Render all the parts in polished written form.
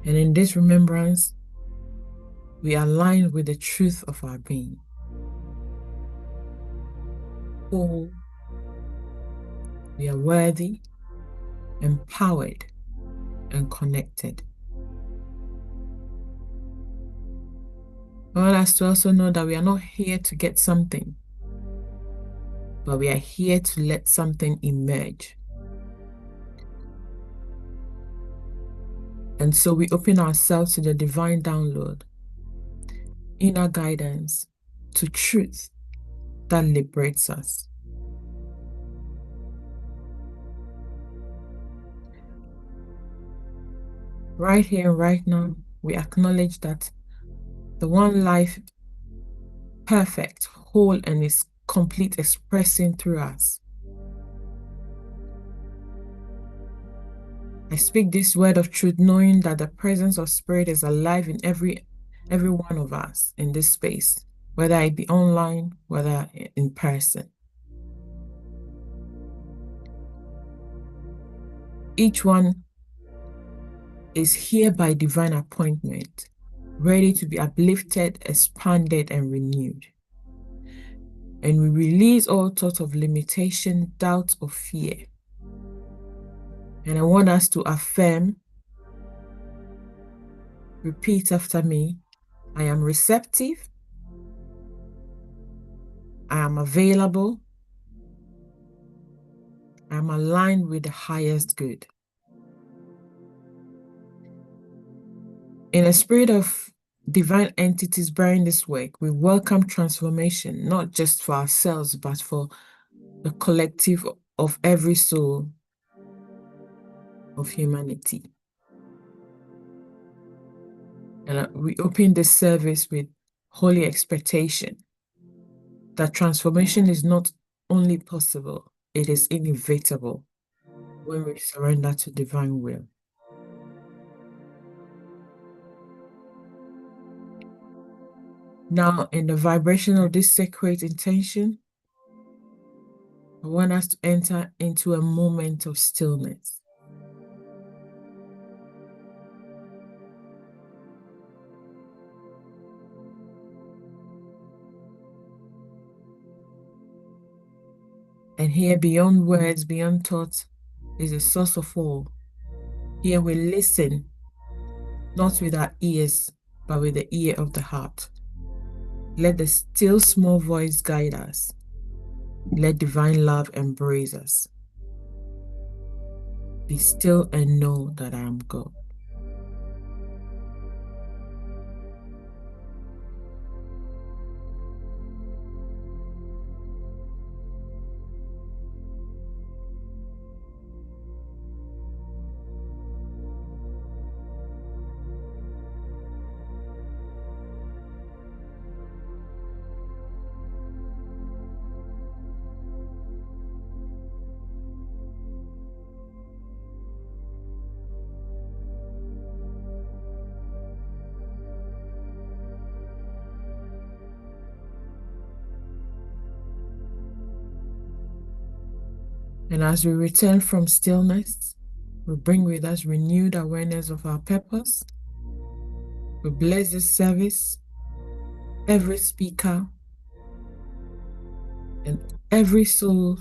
And in this remembrance, we align with the truth of our being. Whole, we are worthy, empowered, and connected. I want us to also know that we are not here to get something, but we are here to let something emerge. And so we open ourselves to the divine download, inner guidance, to truth that liberates us. Right here, right now, we acknowledge that the one life, perfect, whole, and is complete, expressing through us. I speak this word of truth, knowing that the presence of Spirit is alive in every one of us in this space, whether it be online, whether in person. Each one is here by divine appointment, ready to be uplifted, expanded, and renewed. And we release all thoughts of limitation, doubt, or fear. And I want us to affirm, repeat after me, I am receptive, I am available, I am aligned with the highest good. In a spirit of divine entities bearing this work, we welcome transformation, not just for ourselves, but for the collective of every soul of humanity. And we open this service with holy expectation that transformation is not only possible, it is inevitable when we surrender to divine will. Now, in the vibration of this sacred intention, I want us to enter into a moment of stillness. And here, beyond words, beyond thoughts, is a source of all. Here we listen, not with our ears, but with the ear of the heart. Let the still small voice guide us. Let divine love embrace us. Be still and know that I am God. And as we return from stillness, we bring with us renewed awareness of our purpose. We bless this service, every speaker, and every soul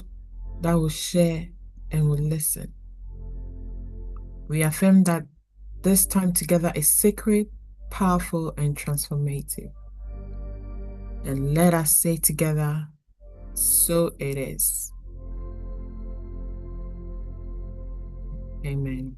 that will share and will listen. We affirm that this time together is sacred, powerful, and transformative. And let us say together, so it is. Amen.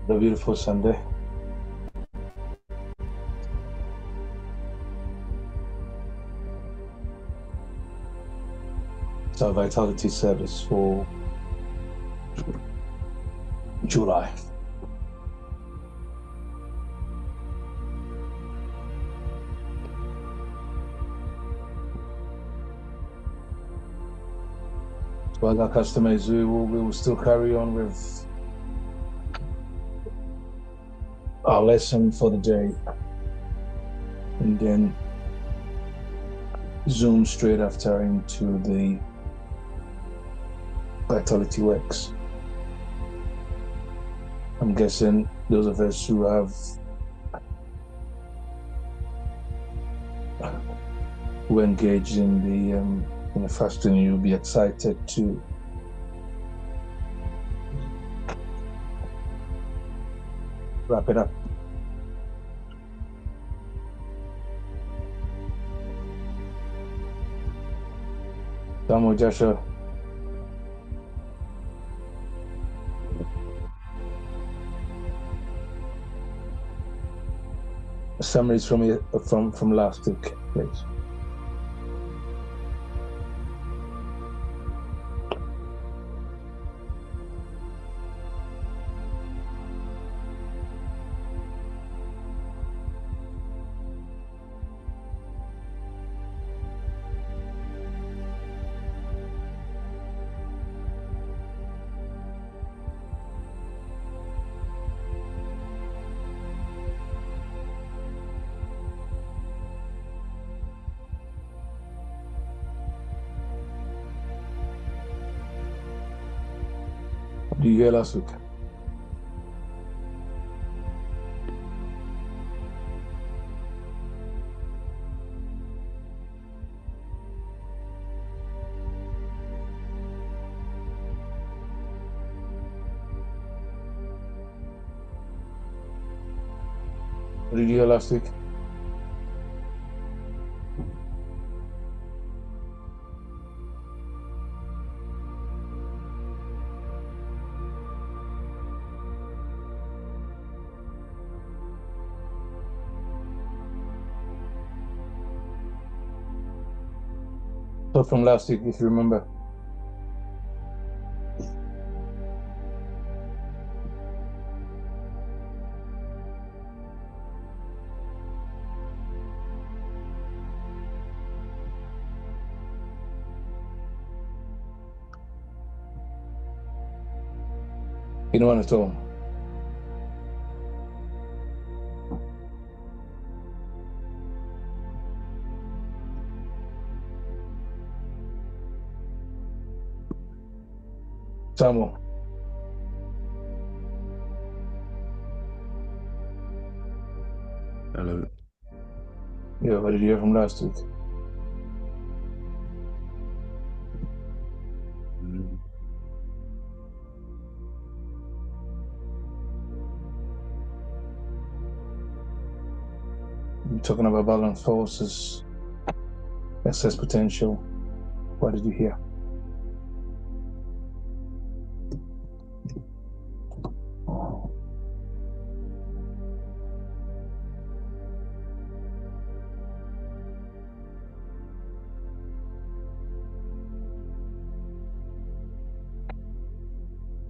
The beautiful Sunday. It's our vitality service for July. So as our customers, we will still carry on with our lesson for the day, and then zoom straight after into the vitality works. I'm guessing those of us who engage in the fasting, you'll be excited to wrap it up. Samuel Joshua. Summaries from last week, please. What did you hear last week? What did you hear last week? So from last week, if you remember. You know what at all? Samuel. Hello. Yeah, what did you hear from last week? You're talking about balance forces, excess potential. What did you hear?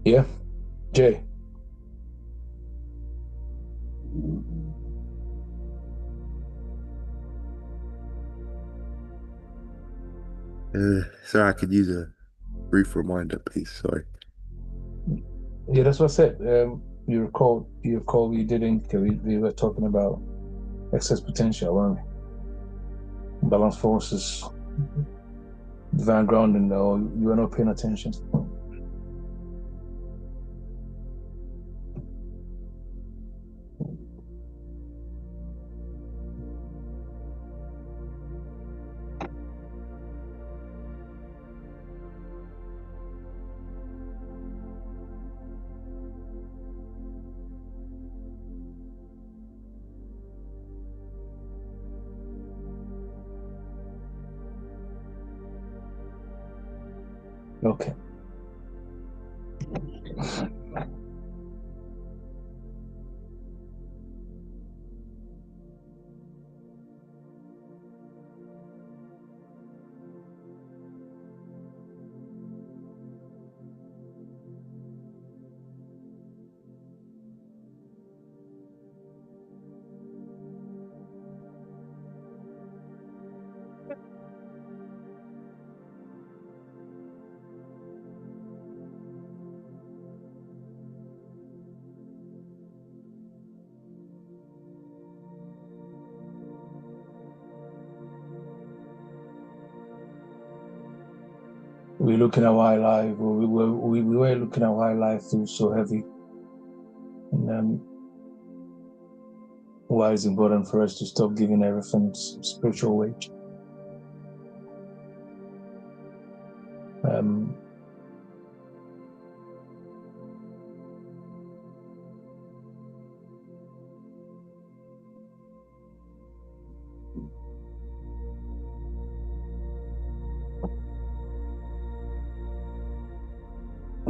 Yeah, Jay. Sorry, I could use a brief reminder, please. Sorry. Yeah, that's what I said. You recall we didn't, we were talking about excess potential, weren't we? Balance forces, divine grounding, though, you were not paying attention. Okay. we're looking at why life, or we were looking at why life feels so heavy, and why it's important for us to stop giving everything spiritual weight.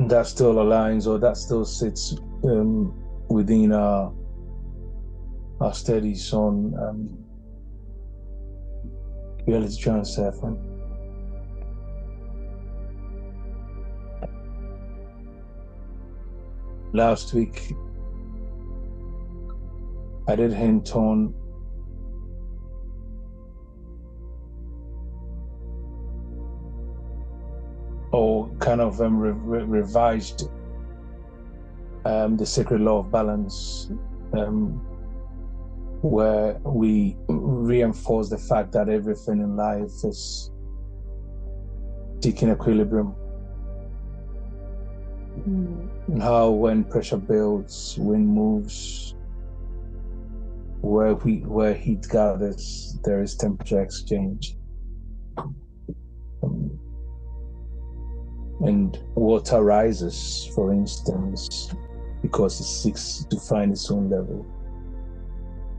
That still aligns, or that still sits within our studies on reality transurfing. Last week, I did hint on or kind of revised the sacred law of balance, where we reinforce the fact that everything in life is seeking equilibrium. And how when pressure builds, wind moves, where heat gathers, there is temperature exchange. And water rises, for instance, because it seeks to find its own level.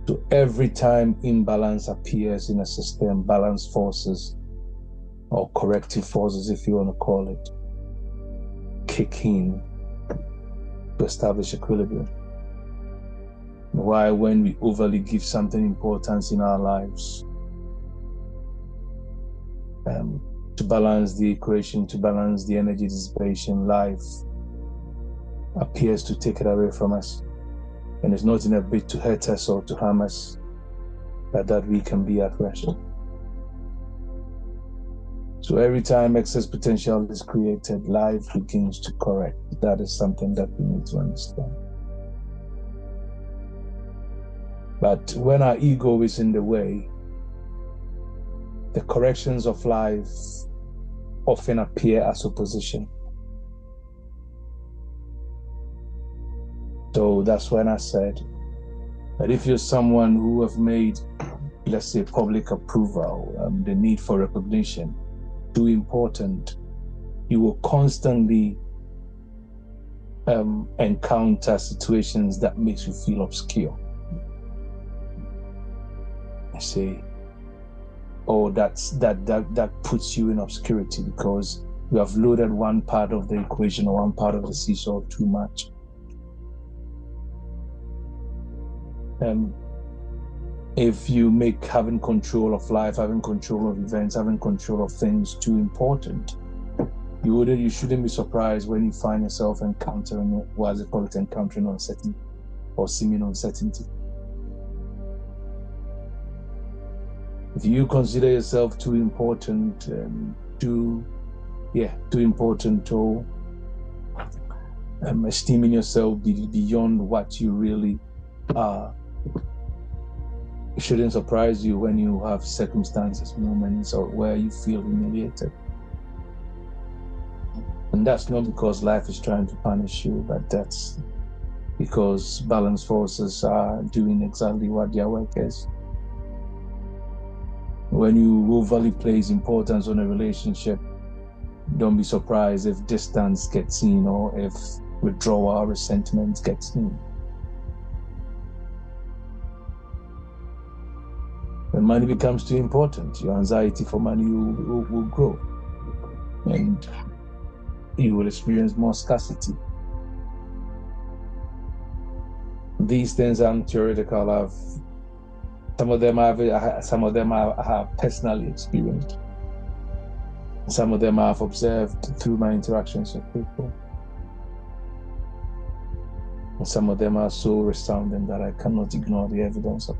So every time imbalance appears in a system, balance forces, or corrective forces, if you want to call it, kick in to establish equilibrium. Why, when we overly give something importance in our lives, to balance the equation, to balance the energy dissipation, life appears to take it away from us. And it's not in a bid to hurt us or to harm us, but that we can be at rest. So every time excess potential is created, life begins to correct. That is something that we need to understand. But when our ego is in the way, the corrections of life often appear as opposition. So that's when I said that if you're someone who have made, let's say, public approval, the need for recognition too important, you will constantly encounter situations that makes you feel obscure. I say, oh, that puts you in obscurity because you have loaded one part of the equation or one part of the seesaw too much. If you make having control of life, having control of events, having control of things too important, you shouldn't be surprised when you find yourself encountering, what they call it, encountering uncertainty or seeming uncertainty. If you consider yourself too important, too important, or esteeming yourself beyond what you really are, it shouldn't surprise you when you have circumstances, moments, or where you feel humiliated. And that's not because life is trying to punish you, but that's because balance forces are doing exactly what their work is. When you overly place importance on a relationship, don't be surprised if distance gets in or if withdrawal or resentment gets in. When money becomes too important, your anxiety for money will grow, and you will experience more scarcity. These things aren't theoretical. Some of them I have personally experienced. Some of them I have observed through my interactions with people. And some of them are so resounding that I cannot ignore the evidence of.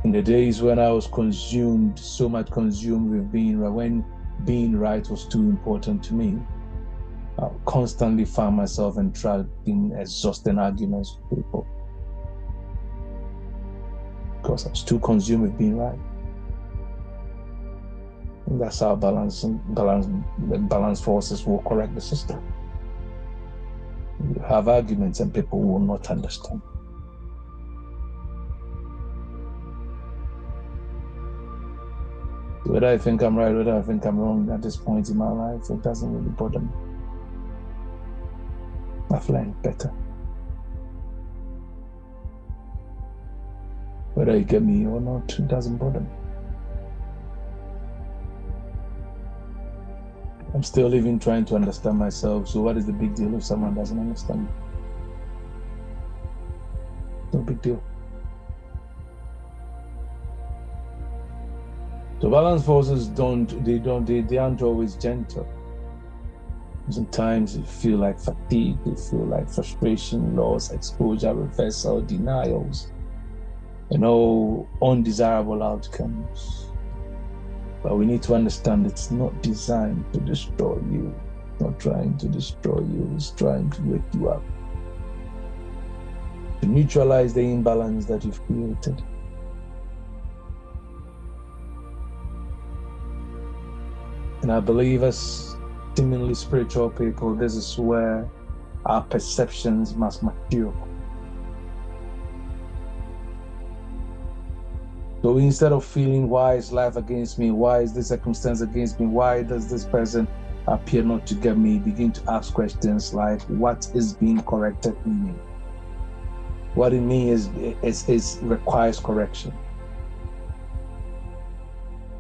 In the days when I was so much consumed with when being right was too important to me, I constantly found myself entrapped in exhausting arguments with people. because I was too consumed with being right. And that's how balance forces will correct the system. You have arguments and people will not understand. Whether I think I'm right, whether I think I'm wrong at this point in my life, it doesn't really bother me. I've learned better. Whether you get me or not, it doesn't bother me. I'm still living trying to understand myself, so what is the big deal if someone doesn't understand me? No big deal. So balance forces they aren't always gentle. Sometimes they feel like fatigue, they feel like frustration, loss, exposure, reversal, denials, and all undesirable outcomes. But we need to understand it's not designed to destroy you. It's not trying to destroy you, it's trying to wake you up. To neutralize the imbalance that you've created. And I believe as seemingly spiritual people, this is where our perceptions must mature. So instead of feeling, why is life against me? Why is this circumstance against me? Why does this person appear not to get me? Begin to ask questions like, what is being corrected in me? What in me requires correction?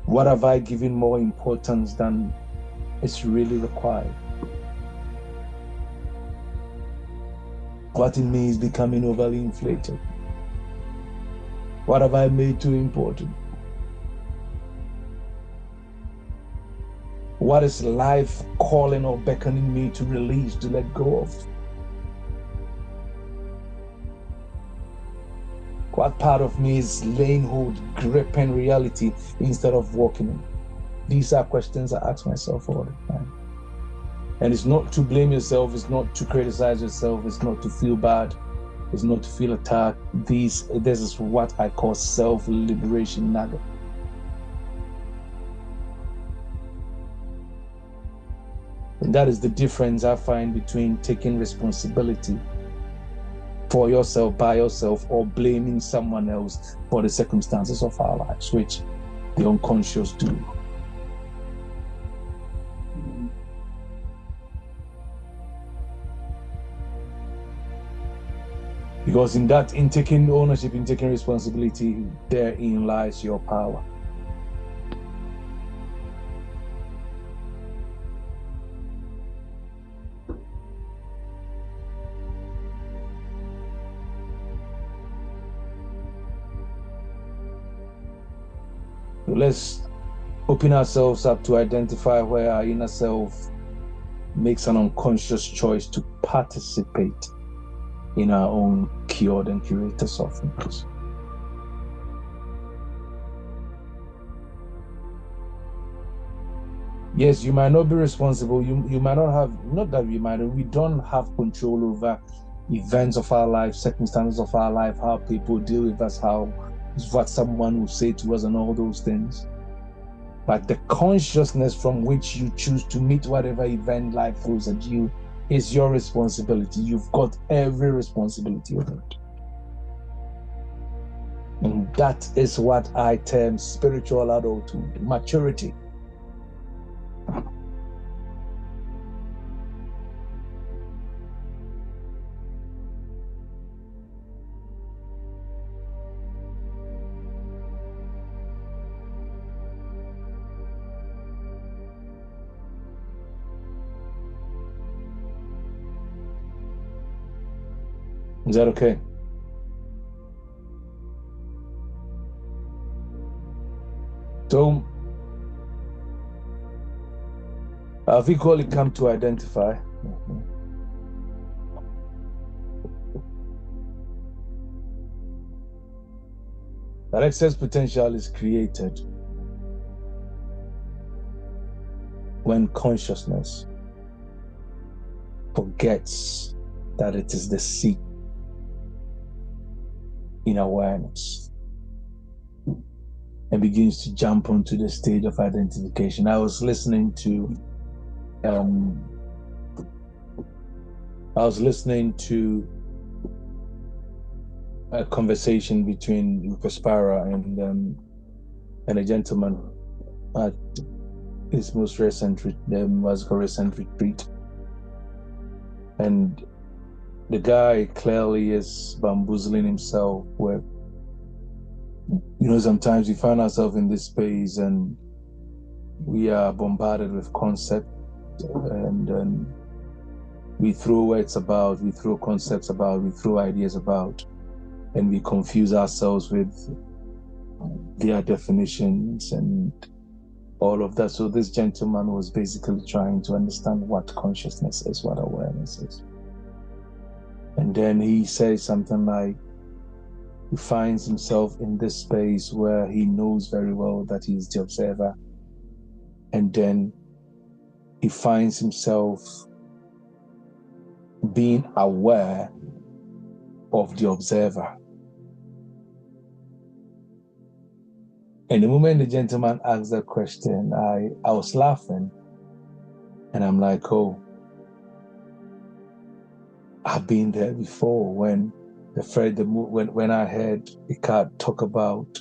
What have I given more importance than it's really required? What in me is becoming overly inflated? What have I made too important? What is life calling or beckoning me to release, to let go of? What part of me is laying hold, gripping reality instead of walking in? These are questions I ask myself all the time. And it's not to blame yourself, it's not to criticize yourself, it's not to feel bad, it's not to feel attacked. This is what I call self-liberation nugget. And that is the difference I find between taking responsibility for yourself, by yourself, or blaming someone else for the circumstances of our lives, which the unconscious do. Because in taking ownership, in taking responsibility, therein lies your power. So let's open ourselves up to identify where our inner self makes an unconscious choice to participate in our own cured and curated sufferings. Yes, you might not be responsible. You might not have, not that we don't have control over events of our life, circumstances of our life, how people deal with us, what someone will say to us and all those things. But the consciousness from which you choose to meet whatever event life throws at you is your responsibility. You've got every responsibility over it. And that is what I term spiritual adulthood, maturity. Is that okay? So, I've equally come to identify that excess potential is created when consciousness forgets that it is the seat in awareness. and begins to jump onto the stage of identification. I was listening to a conversation between Prospera and a gentleman at his most recent retreat, and the guy clearly is bamboozling himself with, sometimes we find ourselves in this space and we are bombarded with concepts, and we throw words about, we throw concepts about, we throw ideas about, and we confuse ourselves with their definitions and all of that. So this gentleman was basically trying to understand what consciousness is, what awareness is. And then he says something like, he finds himself in this space where he knows very well that he is the observer. And then he finds himself being aware of the observer. And the moment the gentleman asked that question, I was laughing, and I'm like, oh, I've been there before. When I heard Eckhart talk about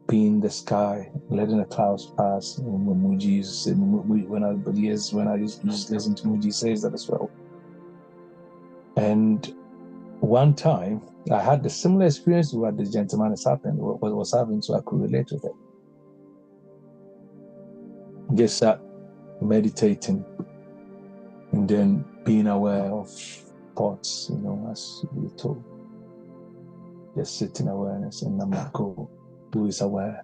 being in the sky, letting the clouds pass, when I used to listen to Muji says that as well. And one time I had the similar experience to what this gentleman was having, so I could relate with it. Just sat meditating and then being aware of thoughts, as we told. Just sitting awareness, and I'm like, oh, who is aware?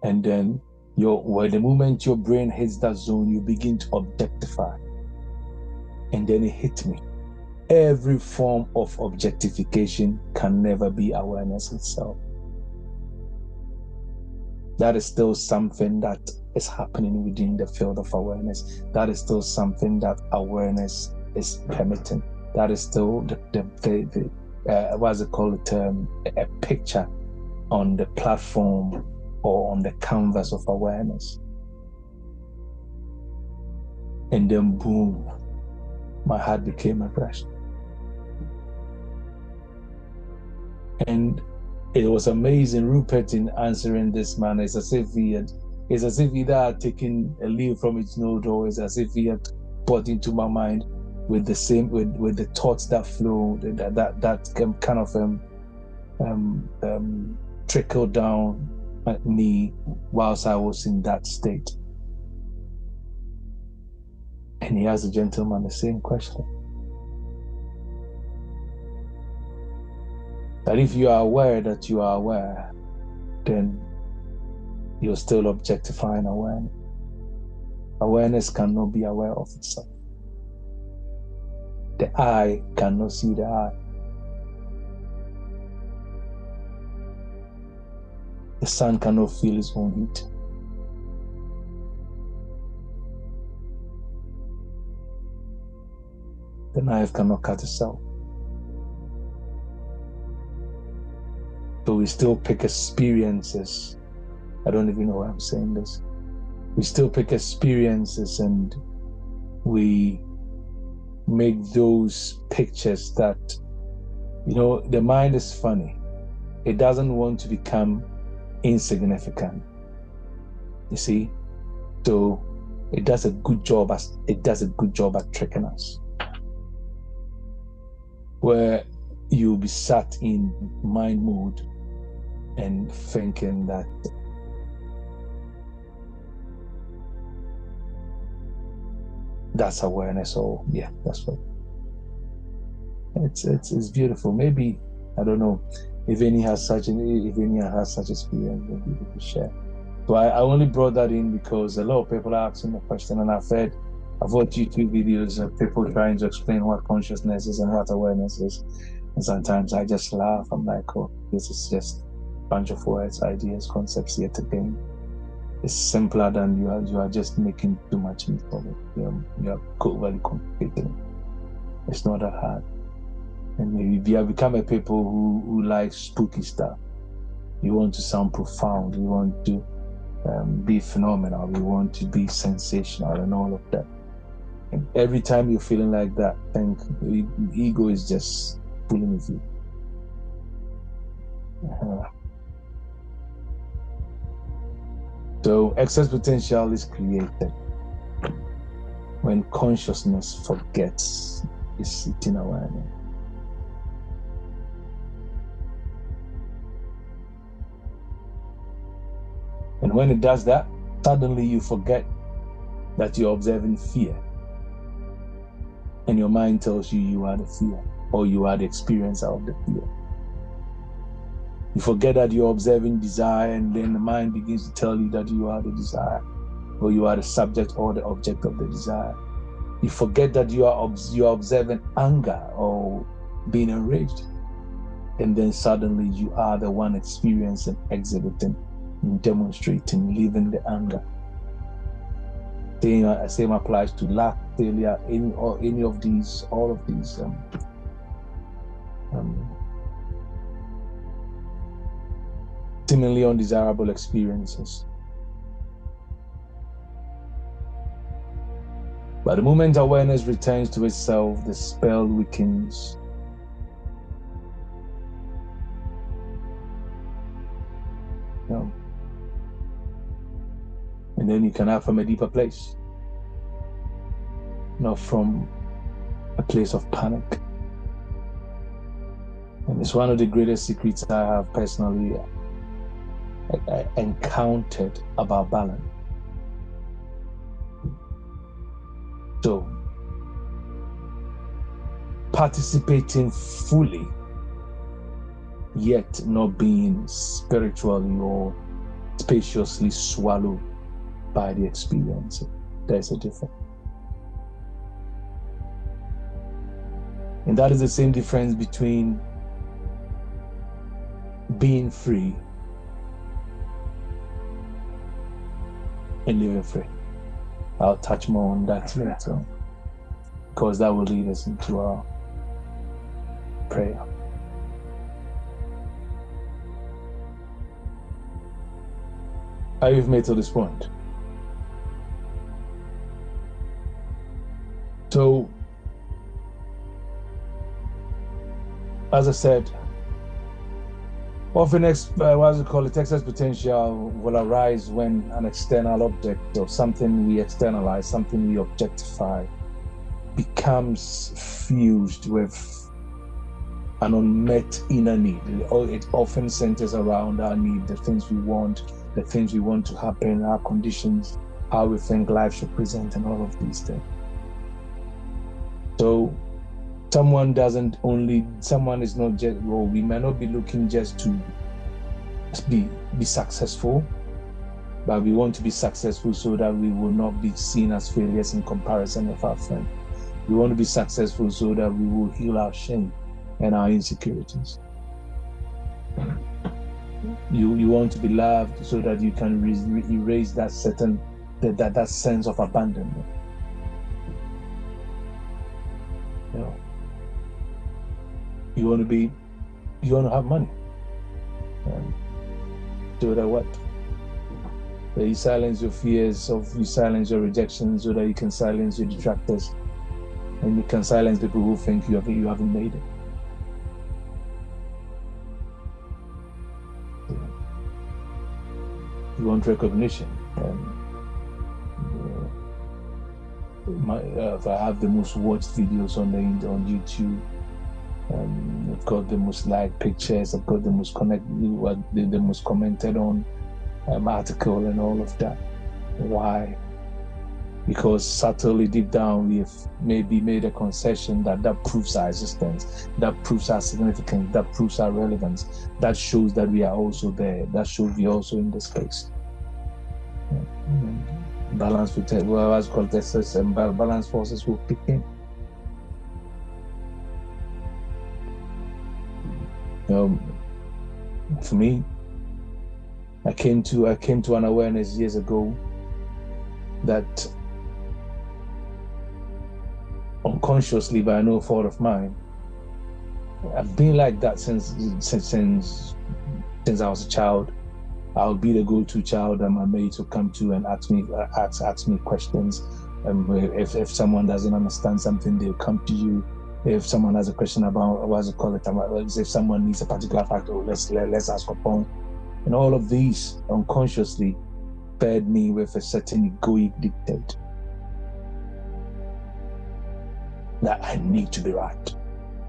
And then the moment your brain hits that zone, you begin to objectify. And then it hit me. Every form of objectification can never be awareness itself. That is still something that is happening within the field of awareness. That is still something that awareness is permitting. That is still what's it called? A picture on the platform or on the canvas of awareness. And then boom, my heart became aggression. And it was amazing. Rupert, in answering this man, it's as if he had taken a leaf from its node, or it's as if he had brought into my mind with the thoughts that flow, that kind of trickled down at me whilst I was in that state. And he asked the gentleman the same question. That if you are aware that you are aware, then you're still objectifying awareness. Awareness cannot be aware of itself. The eye cannot see the eye. The sun cannot feel its own heat. The knife cannot cut itself. So we still pick experiences. I don't even know why I'm saying this. We still pick experiences and we make those pictures that, the mind is funny. It doesn't want to become insignificant. You see? So it does a good job at tricking us. Where you'll be sat in mind mode and thinking that that's awareness, or that's what it's beautiful. Maybe, I don't know if any has such experience, maybe we could share. So I only brought that in because a lot of people are asking the question, and I've watched YouTube videos of people trying to explain what consciousness is and what awareness is. And sometimes I just laugh. I'm like, oh, this is just a bunch of words, ideas, concepts yet again. It's simpler than you are just making too much meat of it. You are overly complicated. It's not that hard. And maybe we have become a people who like spooky stuff. You want to sound profound. You want to be phenomenal. You want to be sensational and all of that. And every time you're feeling like that, think the ego is just fooling with you. So excess potential is created when consciousness forgets its sitting awareness. And when it does that, suddenly you forget that you're observing fear. And your mind tells you you are the fear, or you are the experiencer of the fear. You forget that you're observing desire, and then the mind begins to tell you that you are the desire, or you are the subject or the object of the desire. You forget that you are observing anger or being enraged. And then suddenly you are the one experiencing, exhibiting, demonstrating, living the anger. Same applies to lack, failure, any of these, all of these seemingly undesirable experiences. But the moment awareness returns to itself, the spell weakens. And then you can act from a deeper place, not from a place of panic. And it's one of the greatest secrets I have personally encountered about balance. So, participating fully, yet not being spiritually or spaciously swallowed by the experience. There's a difference. And that is the same difference between being free and living free. I'll touch more on that later, because that will lead us into our prayer. Are you with me to this point? So, as I said, often excess potential will arise when an external object or something we externalize, something we objectify, becomes fused with an unmet inner need. It often centers around our need, the things we want to happen, our conditions, how we think life should present, and all of these things. So someone is not just, well, we may not be looking just to be successful, but we want to be successful so that we will not be seen as failures in comparison with our friends. We want to be successful so that we will heal our shame and our insecurities. You want to be loved so that you can erase that that sense of abandonment. You want to have money. So that what? That you silence your fears, you silence your rejections, so that you can silence your detractors, and you can silence people who think you haven't made it. You want recognition. If I have the most watched videos on YouTube, I've got the most liked pictures, I've got the most the most commented on article and all of that. Why? Because subtly deep down we have maybe made a concession that proves our existence, that proves our significance, that proves our relevance, that shows that we are also there, that shows we are also in the space. Balance with it, well, as called excess and balance forces will kick in. For me, I came to an awareness years ago that unconsciously, by no fault of mine, I've been like that since since I was a child. I'll be the go-to child that my mates will come to and ask me questions. If someone doesn't understand something, they'll come to you. If someone has a question about if someone needs a particular factor, let's ask upon. And all of these unconsciously fed me with a certain egoic dictate that I need to be right.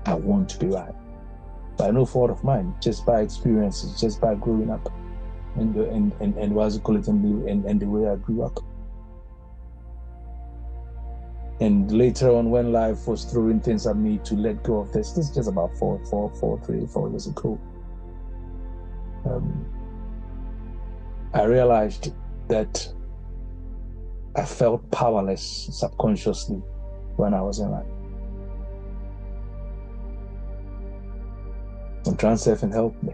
I want to be right. By no fault of mine, just by experiences, just by growing up, and what's it called, and the way I grew up. And later on, when life was throwing things at me to let go of this is just about 4 years ago. I realized that I felt powerless subconsciously when I was in life. And Transurfing helped me.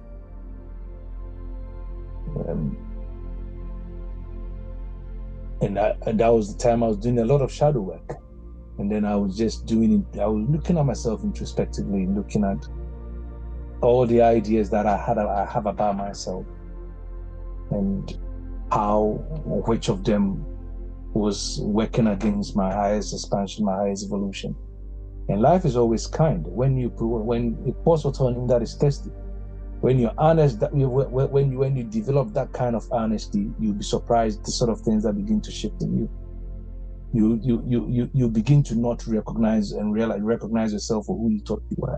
And that was the time I was doing a lot of shadow work. And then I was just doing it. I was looking at myself introspectively, looking at all the ideas that I have about myself, and which of them was working against my highest expansion, my highest evolution. And life is always kind. When it pours water on him that is thirsty. When you're honest, when you develop that kind of honesty, you'll be surprised the sort of things that begin to shift in you. You begin to not recognize yourself for who you thought you were.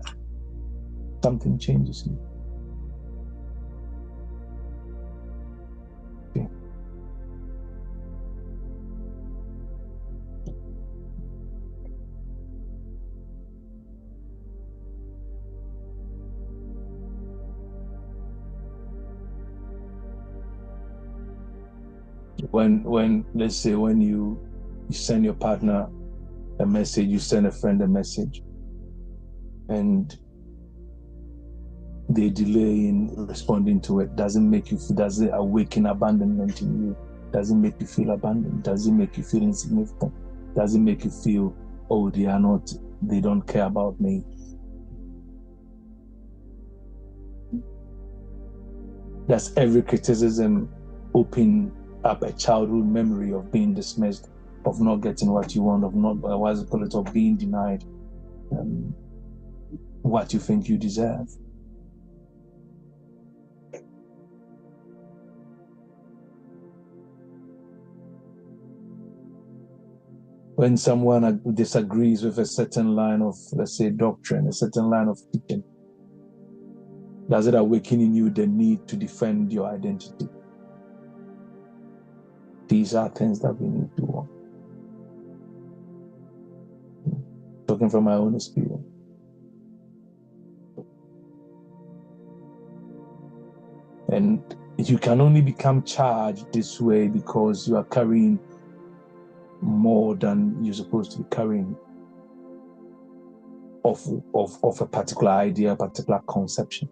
Something changes in you. Okay. When let's say when you send your partner a message, you send a friend a message, and they delay in responding to it, doesn't awaken abandonment in you, doesn't make you feel abandoned, doesn't make you feel insignificant, doesn't make you feel, oh, they don't care about me. Does every criticism open up a childhood memory of being dismissed, of not getting what you want, of being denied what you think you deserve? When someone disagrees with a certain line of, let's say, doctrine, a certain line of teaching, does it awaken in you the need to defend your identity? These are things that we need to work. Talking from my own experience. And you can only become charged this way because you are carrying more than you're supposed to be carrying of a particular idea, a particular conception.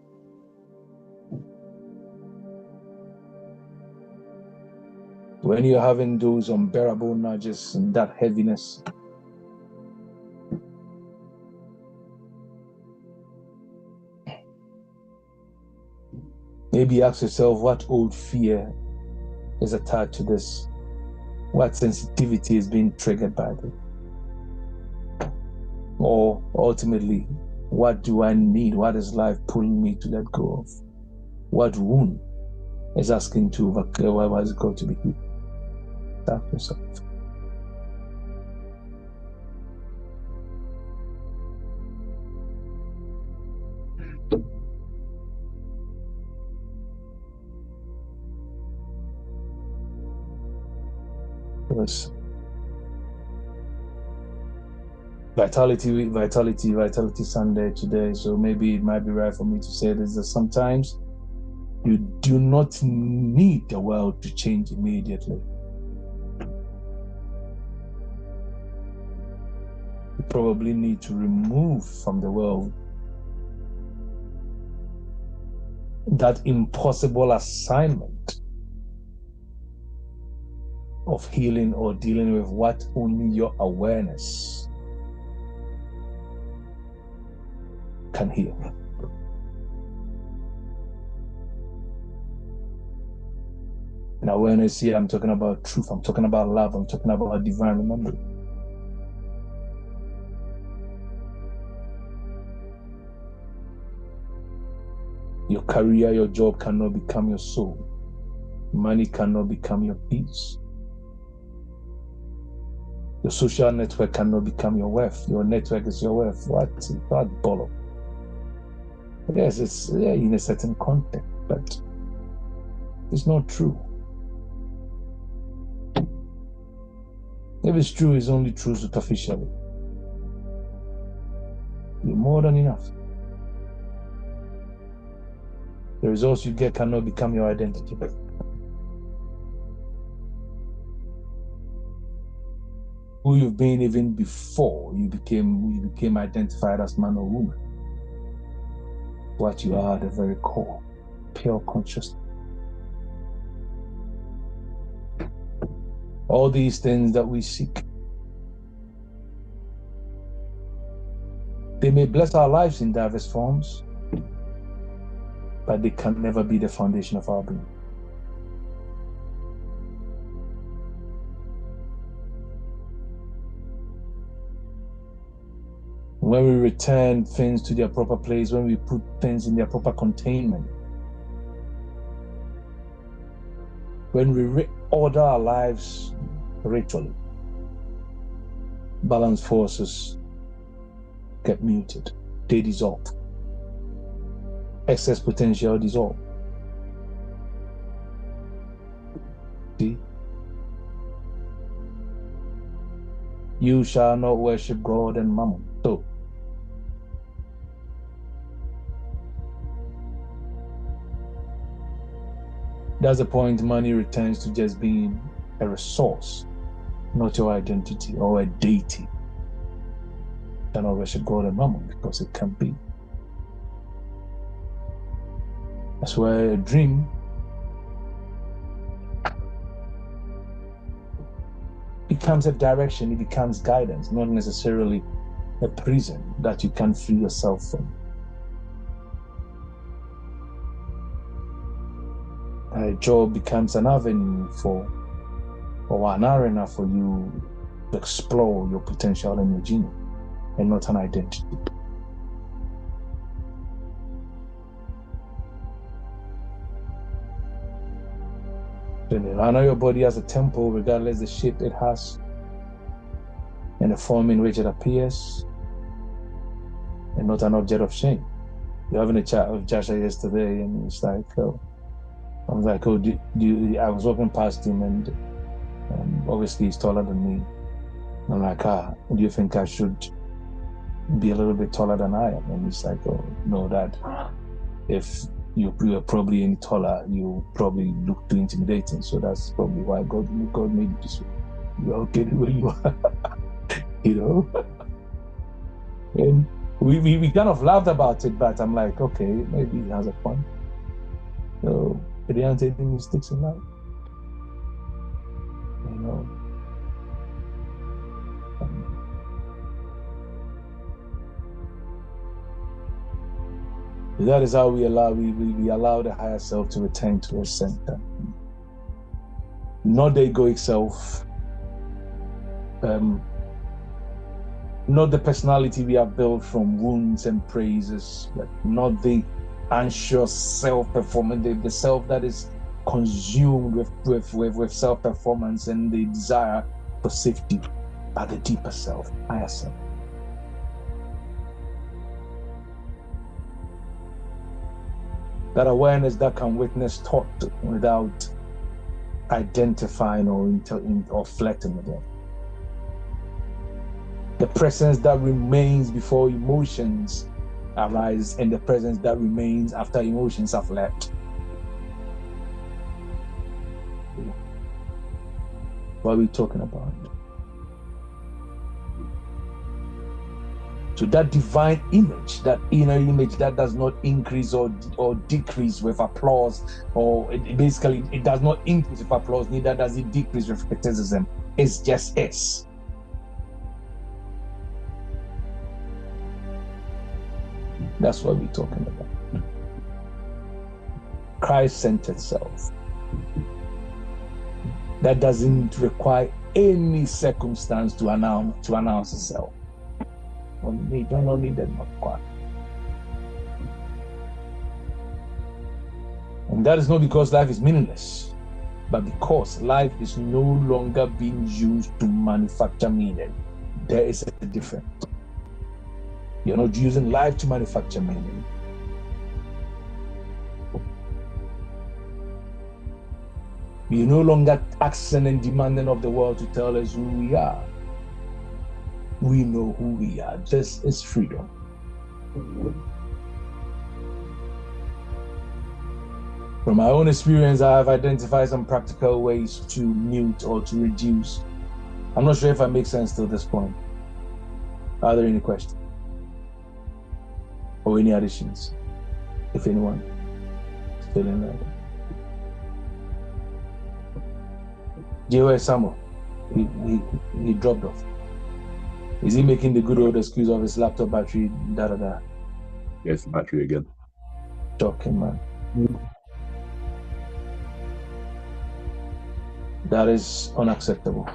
When you're having those unbearable nudges and that heaviness, maybe ask yourself what old fear is attached to this. What sensitivity is being triggered by this? Or ultimately, what do I need? What is life pulling me to let go of? What wound is asking to overcome? What is it called to be healed? Ask yourself. Yes. Vitality Sunday today. So maybe it might be right for me to say this, that sometimes you do not need the world to change immediately. You probably need to remove from the world that impossible assignment of healing or dealing with what only your awareness can heal. In awareness here, I'm talking about truth, I'm talking about love, I'm talking about divine remembering. Your career, your job cannot become your soul. Money cannot become your peace. Your social network cannot become your wealth. Your network is your wealth. What bollock? Yes, it's in a certain context, but it's not true. If it's true, it's only true superficially. You're more than enough. The results you get cannot become your identity. Who you've been even before you became identified as man or woman. What you are at the very core, pure consciousness. All these things that we seek, they may bless our lives in diverse forms, but they can never be the foundation of our being. When we return things to their proper place, when we put things in their proper containment, when we reorder our lives ritually, balance forces get muted, they dissolve. Excess potential dissolve. See? You shall not worship God and mammon. So, that's the point. Money returns to just being a resource, not your identity or a deity. You cannot worship God and mammon because it can't be. That's where a dream becomes a direction, it becomes guidance, not necessarily a prison that you can free yourself from. A job becomes an avenue or an arena for you to explore your potential and your genius, and not an identity. I know your body has a temple, regardless the shape it has and the form in which it appears, and not an object of shame. You're having a chat with Joshua yesterday, and it's like, I was like, I was walking past him, and obviously he's taller than me. I'm like, do you think I should be a little bit taller than I am? And he's like, oh, no, Dad. If you were probably any taller, you probably look too intimidating. So that's probably why God made you this way. You're okay the way you are. You know? And we kind of laughed about it, but I'm like, okay, maybe he has a point. So there aren't any mistakes in life. You know. That is how we allow the higher self to return to a center. Not the egoic self, not the personality we have built from wounds and praises, but not the anxious self-performance, the self that is consumed with self-performance and the desire for safety, but the deeper self, higher self. That awareness that can witness thought without identifying or flirting with it. The presence that remains before emotions arise, and the presence that remains after emotions have left. What are we talking about? So that divine image, that inner image that does not increase or decrease with applause, or it does not increase with applause, neither does it decrease with criticism. It's just is. That's what we're talking about. Christ-centered self. that doesn't require any circumstance to announce itself. Don't need that require. And that is not because life is meaningless, but because life is no longer being used to manufacture meaning. There is a difference. You're not using life to manufacture meaning. We're no longer asking and demanding of the world to tell us who we are. We know who we are. This is freedom. From my own experience, I have identified some practical ways to mute or to reduce. I'm not sure if I make sense till this point. Are there any questions? Or any additions? If anyone still in there. J.O.S. Samuel, he dropped off. Is he making the good old excuse of his laptop battery, Yes, battery again. Shocking, man. That is unacceptable.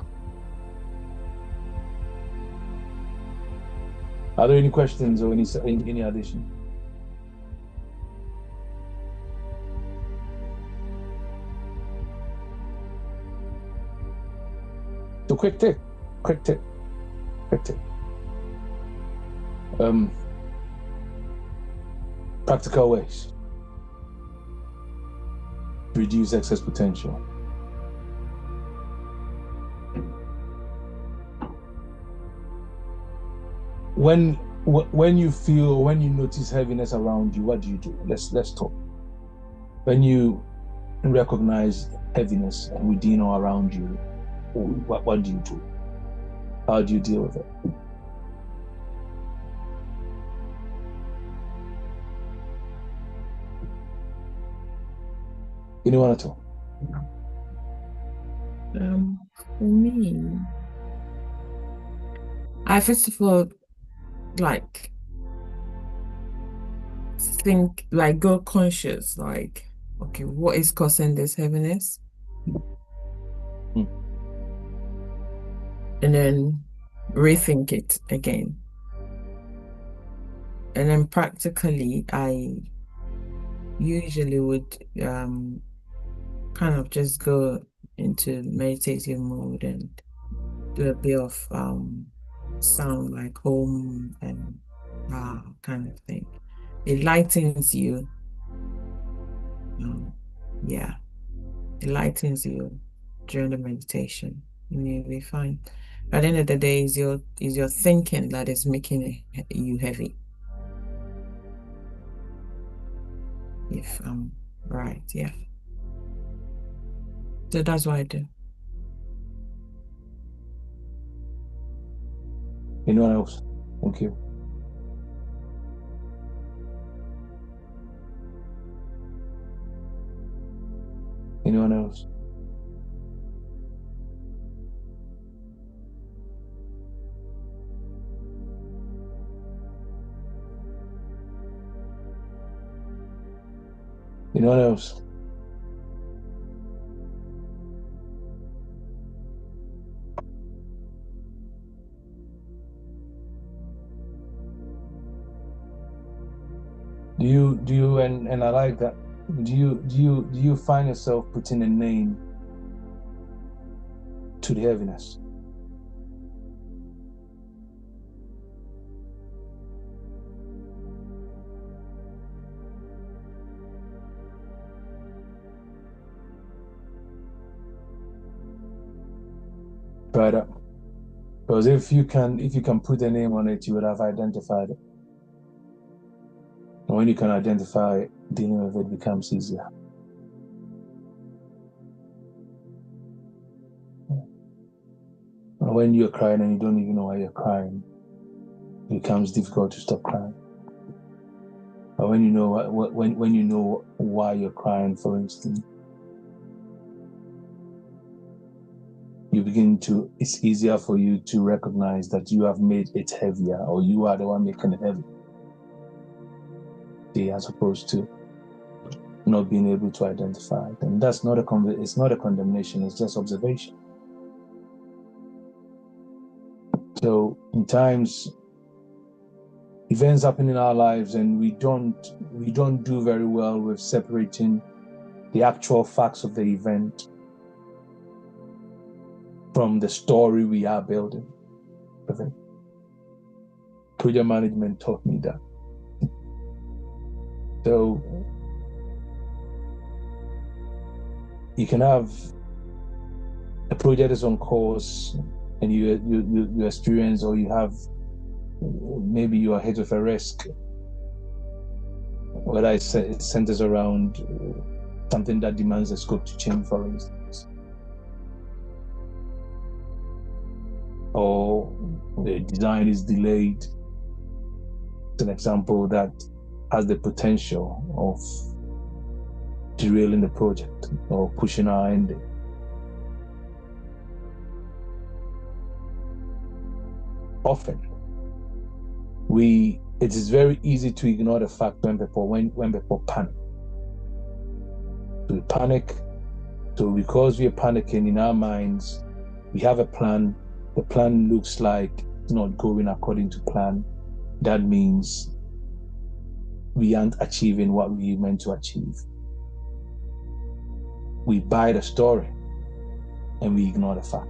Are there any questions or any addition? So quick tip. Practical ways to reduce excess potential. When you notice heaviness around you, what do you do? Let's talk. When you recognize heaviness within or around you, what do you do? How do you deal with it? Anyone at all? For me, I first of all think, go conscious, okay, what is causing this heaviness? And then rethink it again. And then practically, I usually would kind of just go into meditative mode and do a bit of sound like home and kind of thing. It lightens you. It lightens you during the meditation. You'll be fine. At the end of the day, is your thinking that is making you heavy. If I'm right, yeah. So that's what I do. Anyone else? Thank you. Anyone else? Anyone else? Do you and I like that. Do you find yourself putting a name to the heaviness? Try it up. Because if you can put a name on it, you would have identified it. And when you can identify it, dealing with it becomes easier. And when you're crying and you don't even know why you're crying, it becomes difficult to stop crying. But when you know when you know why you're crying, for instance, it's easier for you to recognize that you have made it heavier, or you are the one making it heavy. As opposed to not being able to identify it. And that's not it's not a condemnation, it's just observation. So in times, events happen in our lives and we don't do very well with separating the actual facts of the event from the story we are building. Project management taught me that. So you can have a project is on course and you experience, or you have, maybe you are hit with a risk, whether it centers around something that demands a scope to change, for instance, or the design is delayed. It's an example that has the potential of derailing the project or pushing our ending. Often, it is very easy to ignore the fact when people panic. So we panic. So because we are panicking in our minds, we have a plan. The plan looks like it's not going according to plan. That means we aren't achieving what we meant to achieve. We buy the story and we ignore the fact.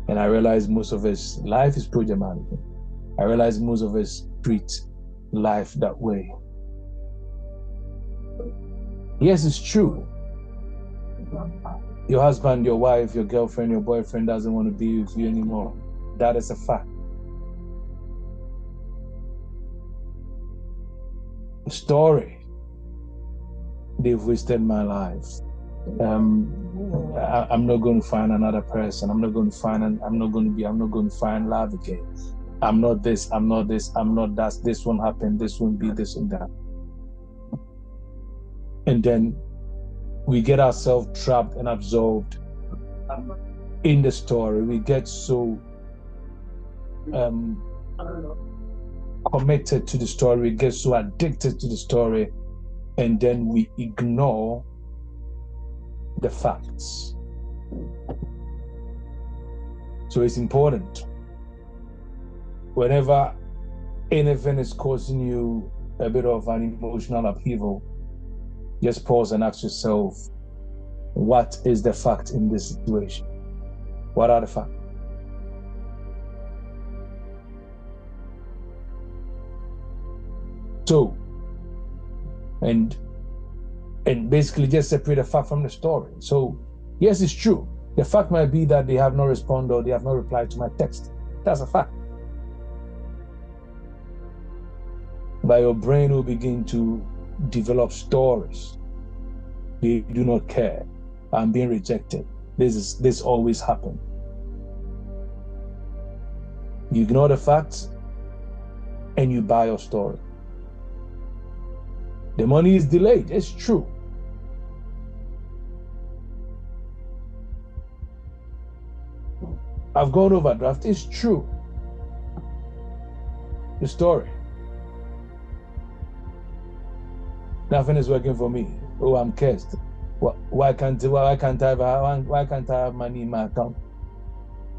And I realize most of us, life is project management. I realize most of us treat life that way. Yes, it's true. Your husband, your wife, your girlfriend, your boyfriend doesn't want to be with you anymore. That is a fact. The story, they've wasted my life. I'm not going to find another person. I'm not going to find love again. I'm not this, I'm not that. This won't happen, this won't be, this and that. And then we get ourselves trapped and absorbed in the story. We get so committed to the story, we get so addicted to the story, and then we ignore the facts. So it's important, whenever anything is causing you a bit of an emotional upheaval, just pause and ask yourself, what is the fact in this situation? What are the facts? So, and basically just separate the fact from the story. So, yes, it's true. The fact might be that they have not responded or they have not replied to my text. That's a fact. But your brain will begin to develop stories. They do not care. I'm being rejected. This always happens. You ignore the facts and you buy your story. The money is delayed. It's true. I've gone overdraft. It's true. The story. Nothing is working for me. Oh, I'm cursed. Why can't I have money in my account?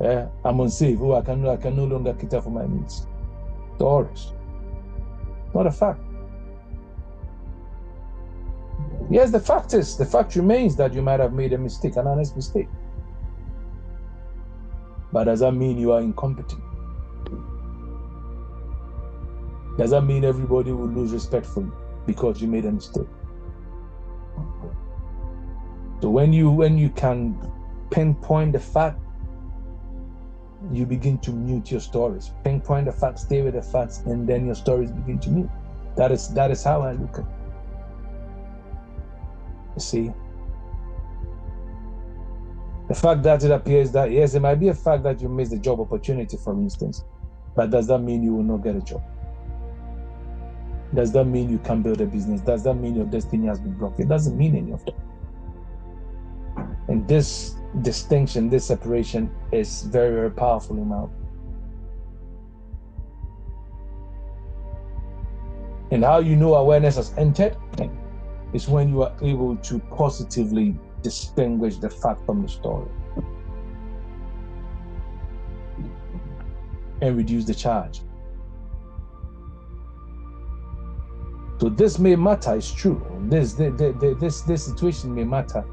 I'm unsafe. Oh, I can no longer cater for my needs. Stories. Not a fact. Yes, the fact remains that you might have made a mistake, an honest mistake. But does that mean you are incompetent? Does that mean everybody will lose respect for you because you made a mistake? So when you can pinpoint the fact, you begin to mute your stories. Pinpoint the facts, stay with the facts, and then your stories begin to mute. That is how I look at it. You see? The fact that it appears that, yes, it might be a fact that you missed a job opportunity, for instance, but does that mean you will not get a job? Does that mean you can't build a business? Does that mean your destiny has been blocked? It doesn't mean any of that. And this distinction, this separation is very, very powerful in my opinion. And how you know awareness has entered is when you are able to positively distinguish the fact from the story and reduce the charge. So this may matter, it's true. This situation may matter,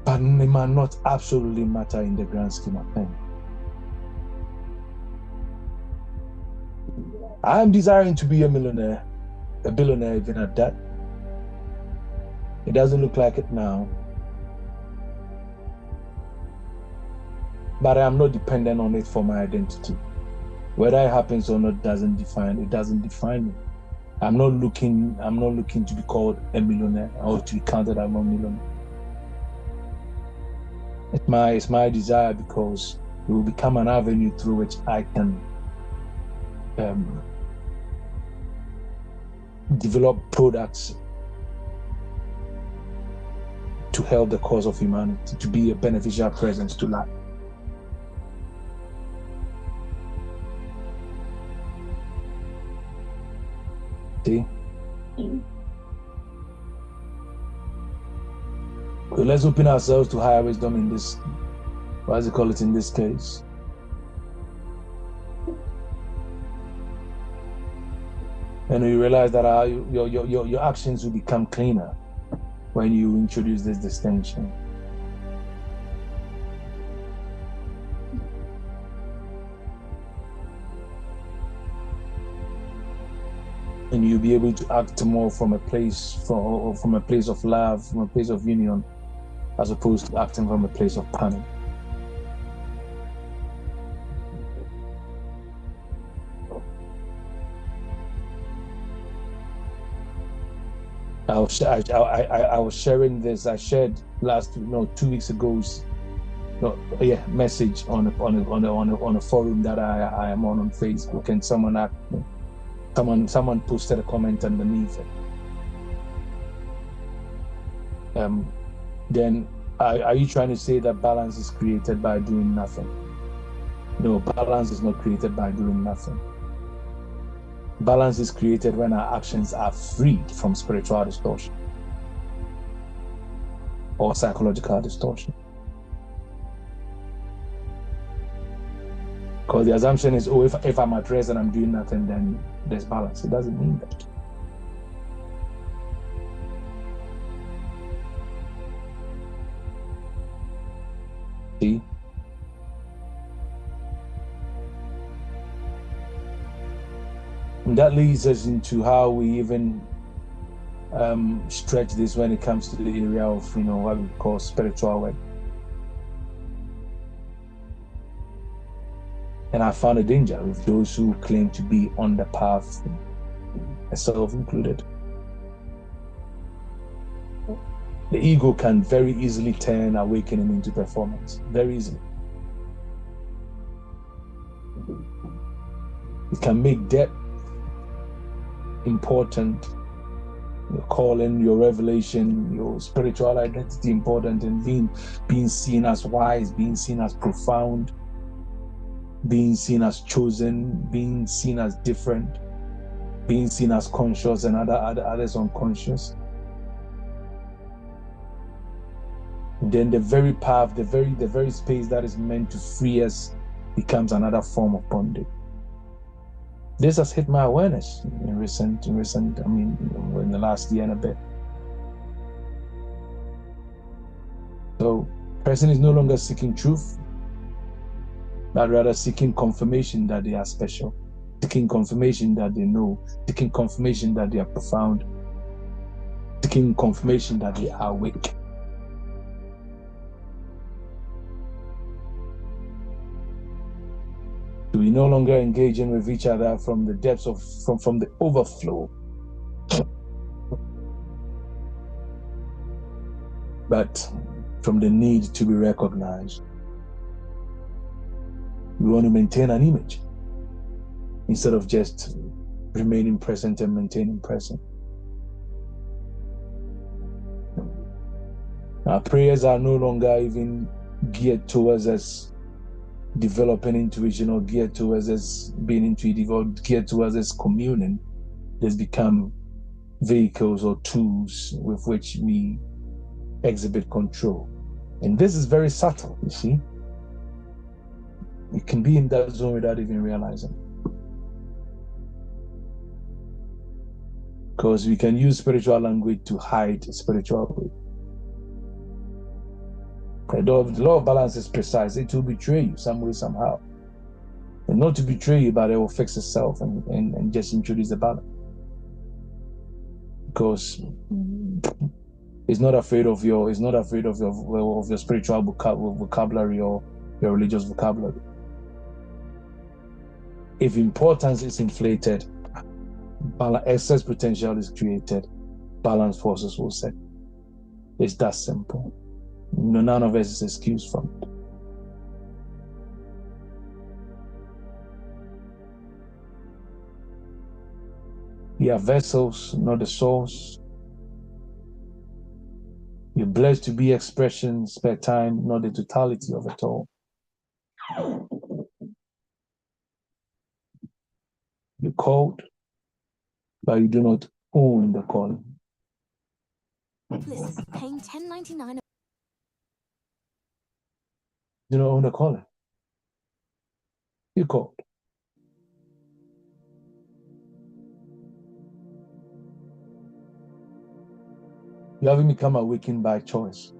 but it might not absolutely matter in the grand scheme of things. I am desiring to be a millionaire, a billionaire even at that. It doesn't look like it now, but I am not dependent on it for my identity. Whether it happens or not doesn't define me. I'm not looking to be called a millionaire or to be counted among millionaires. It's my desire because it will become an avenue through which I can develop products to help the cause of humanity, to be a beneficial presence to life. See? So let's open ourselves to higher wisdom in this, what does it call it in this case? And you realize that your actions will become cleaner when you introduce this distinction. And you'll be able to act more from a place of love, from a place of union, as opposed to acting from a place of panic. I was sharing this. I shared 2 weeks ago, message on a forum that I am on Facebook, and someone posted a comment underneath it. Then are you trying to say that balance is created by doing nothing? No, balance is not created by doing nothing. Balance is created when our actions are freed from spiritual distortion or psychological distortion. Because the assumption is, if I'm at rest and I'm doing nothing, then there's balance. It doesn't mean that. See? And that leads us into how we even stretch this when it comes to the area of, what we call spiritual work. And I found a danger with those who claim to be on the path, myself included. The ego can very easily turn awakening into performance, very easily. It can make depth important, your calling, your revelation, your spiritual identity important, and being seen as wise, being seen as profound, being seen as chosen, being seen as different, being seen as conscious and others unconscious. Then the very path, the very space that is meant to free us becomes another form of bondage. This has hit my awareness in the last year and a bit. So, person is no longer seeking truth, but rather seeking confirmation that they are special, seeking confirmation that they know, seeking confirmation that they are profound, seeking confirmation that they are awake. We no longer engaging with each other from the depths of from the overflow, but from the need to be recognized. We want to maintain an image instead of just remaining present and maintaining present. Our prayers are no longer even geared towards us developing intuition, or geared towards us being intuitive, or geared towards us communing These become vehicles or tools with which we exhibit control. And this is very subtle, you see. You can be in that zone without even realizing. Because we can use spiritual language to hide spirituality. The law of balance is precise. It will betray you some way, somehow. And not to betray you, but it will fix itself and just introduce the balance. Because it's not afraid of your spiritual vocabulary or your religious vocabulary. If importance is inflated, excess potential is created, balance forces will set. It's that simple. None of us is excused from it. We are vessels, not the source. You're blessed to be expressions per time, not the totality of it all. You're called, but you do not own the calling. This is paying $10.99. You don't own the calling. You're called. You haven't become awakened by choice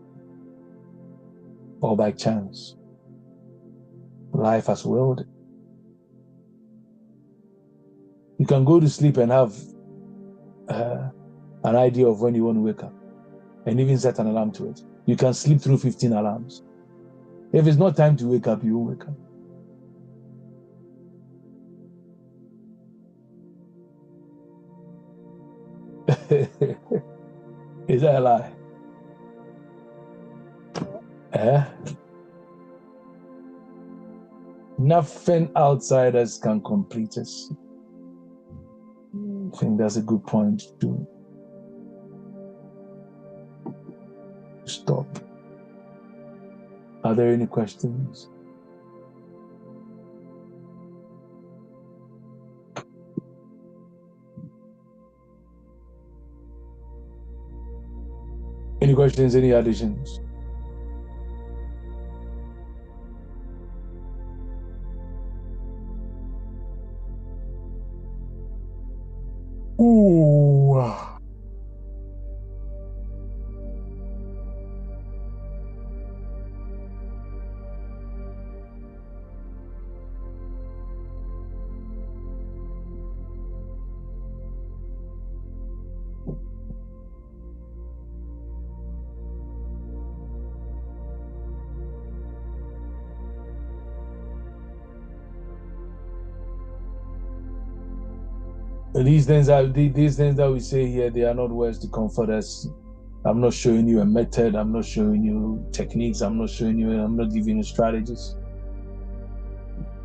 or by chance. Life has willed it. You can go to sleep and have an idea of when you want to wake up and even set an alarm to it. You can sleep through 15 alarms. If it's not time to wake up, you won't wake up. Is that a lie? Nothing outside us can complete us. I think that's a good point to stop. Are there any questions? Any questions, any additions? Ooh. These things that we say here, they are not words to comfort us. I'm not showing you a method. I'm not showing you techniques. I'm not giving you strategies.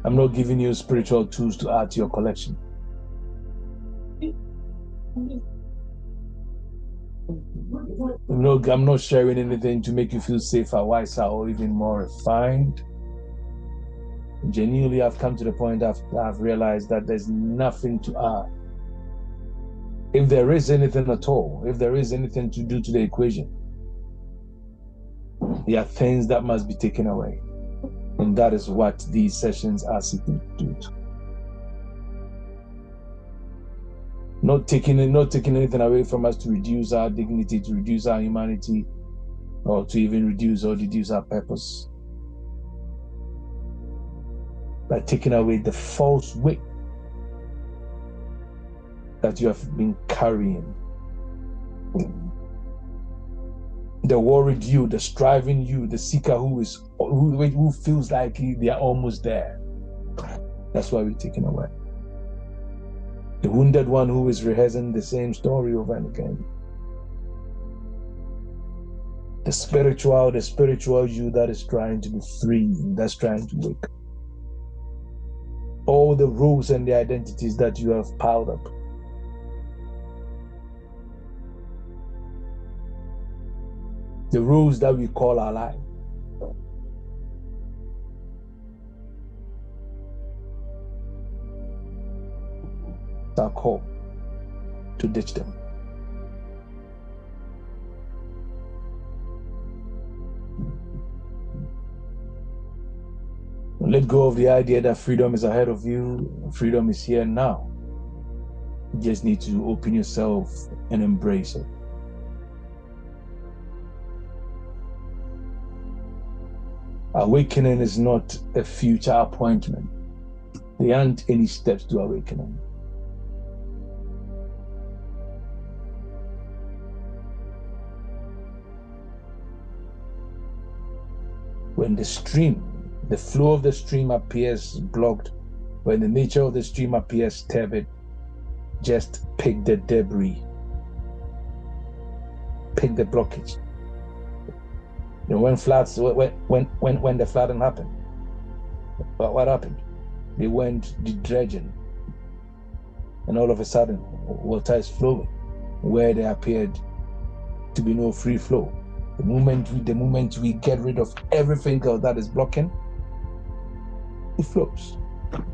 I'm not giving you spiritual tools to add to your collection. I'm not sharing anything to make you feel safer, wiser, or even more refined. Genuinely, I've come to the point I've realized that there's nothing to add. If there is anything at all, if there is anything to do to the equation, there are things that must be taken away. And that is what these sessions are seeking to do. Not taking anything away from us to reduce our dignity, to reduce our humanity, or to even reduce or deduce our purpose. By taking away the false weight that you have been carrying. The worried you, the striving you, the seeker who feels like they are almost there. That's why we're taking away. The wounded one who is rehearsing the same story over and again. The spiritual you that is trying to be free, that's trying to wake. All the rules and the identities that you have piled up. The rules that we call our life. Our call. to ditch them. Let go of the idea that freedom is ahead of you. Freedom is here now. You just need to open yourself and embrace it. Awakening is not a future appointment. There aren't any steps to awakening. When the flow of the stream appears blocked, when the nature of the stream appears turbid, just pick the debris, pick the blockage. You know, when the flooding happened, what happened? They went dredging, and all of a sudden, water is flowing where there appeared to be no free flow. The moment we get rid of everything that is blocking, it flows,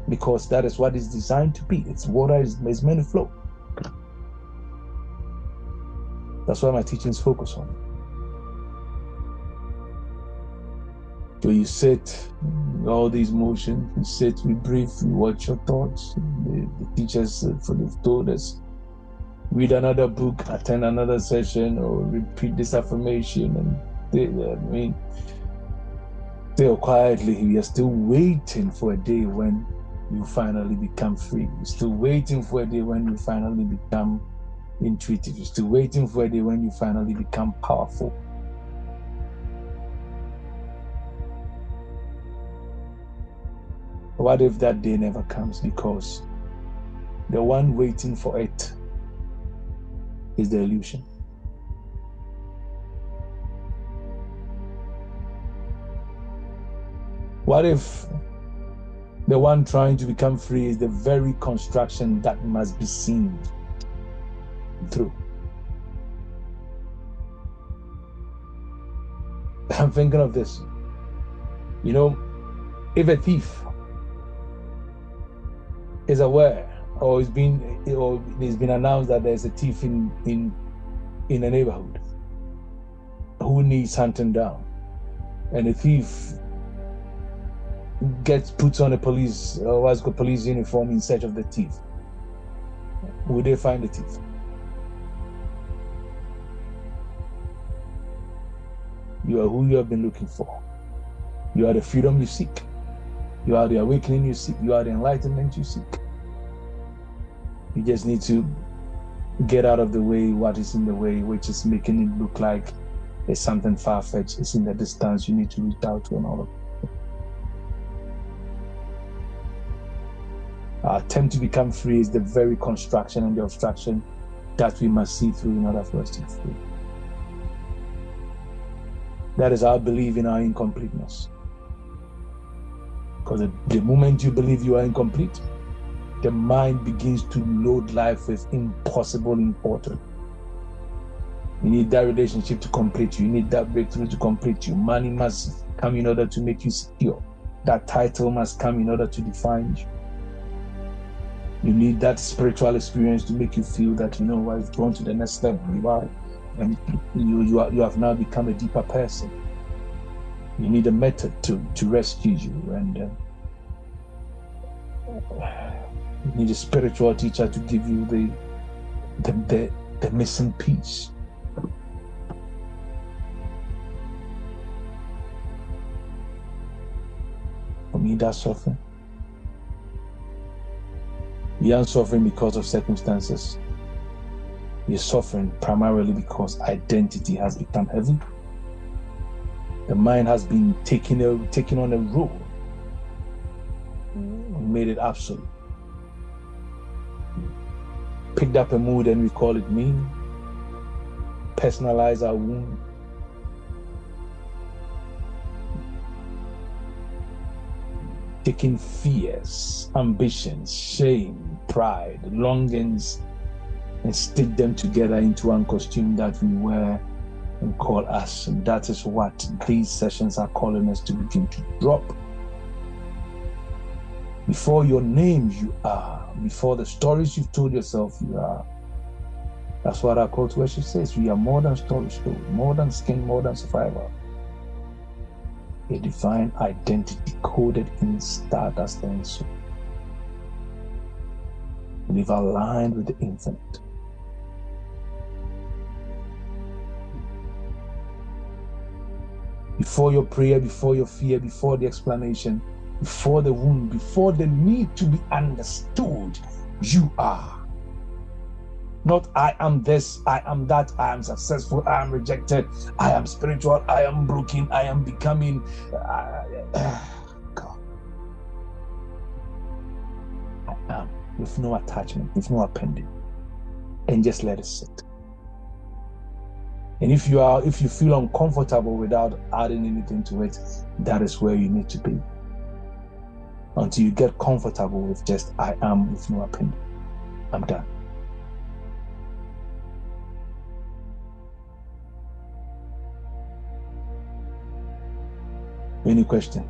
because that is what it's designed to be. It's water is meant to flow. That's why my teachings focus on it. So you sit, all these motions, you sit, we breathe, we watch your thoughts. The teachers, they've told us, read another book, attend another session, or repeat this affirmation. And still quietly, we are still waiting for a day when you finally become free. We're still waiting for a day when you finally become intuitive. You're still waiting for a day when you finally become powerful. What if that day never comes? Because the one waiting for it is the illusion. What if the one trying to become free is the very construction that must be seen through? I'm thinking of this. You know, if a thief is aware, or it's been announced that there's a thief in a neighborhood who needs hunting down, and the thief puts on a police uniform in search of the thief, would they find the thief? You are who you have been looking for. You are the freedom you seek. You are the awakening you seek. You are the enlightenment you seek. You just need to get out of the way what is in the way, which is making it look like it's something far-fetched. It's in the distance. You need to reach out to and all of it. Our attempt to become free is the very construction and the obstruction that we must see through in order for us to be free. That is our belief in our incompleteness. Because the moment you believe you are incomplete, the mind begins to load life with impossible importance. You need that relationship to complete you. You need that breakthrough to complete you. Money must come in order to make you secure. That title must come in order to define you. You need that spiritual experience to make you feel that, I've gone to the next level. You are, and you have now become a deeper person. You need a method to rescue you, and you need a spiritual teacher to give you the missing piece. For me, that's suffering. You aren't suffering because of circumstances. You're suffering primarily because identity has become heavy. The mind has been taking on a role, made it absolute. Picked up a mood and we call it me. Personalize our wound. Taking fears, ambitions, shame, pride, longings, and stick them together into one costume that we wear and call us. And that is what these sessions are calling us to begin to drop. Before your name, you are. Before the stories you've told yourself, you are. That's what our call to worship says. We are more than story stone, more than skin, more than survival. A divine identity coded in stardust and soul. We've aligned with the infinite. Before your prayer, before your fear, before the explanation, before the wound, before the need to be understood, you are. Not I am this, I am that, I am successful, I am rejected, I am spiritual, I am broken, I am becoming. God. I am, with no attachment, with no appending. And just let it sit. And if you feel uncomfortable without adding anything to it, that is where you need to be. Until you get comfortable with just I am with no appending. I'm done. Any question?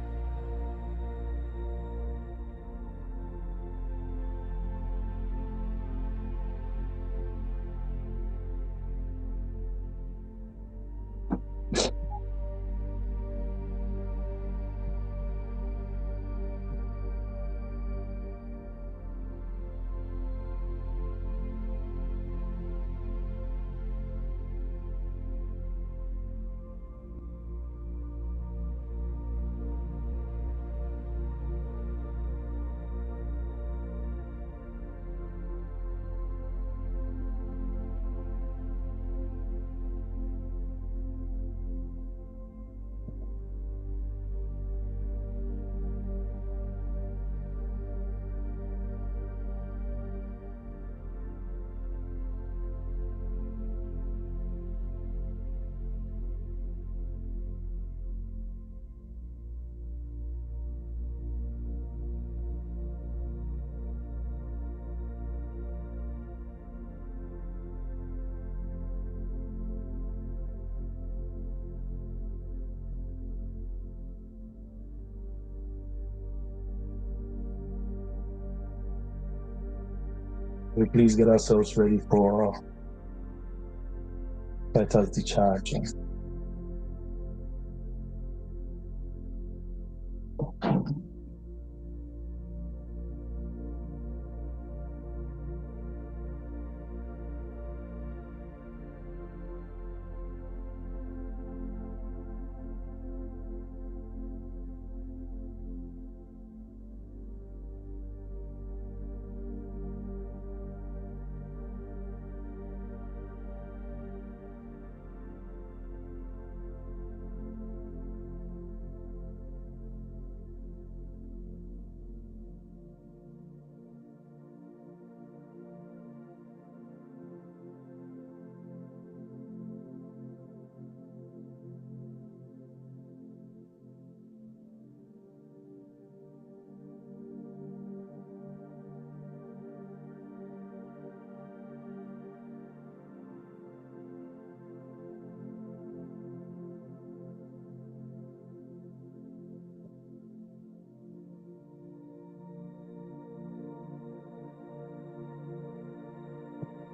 We please get ourselves ready for vitality charge.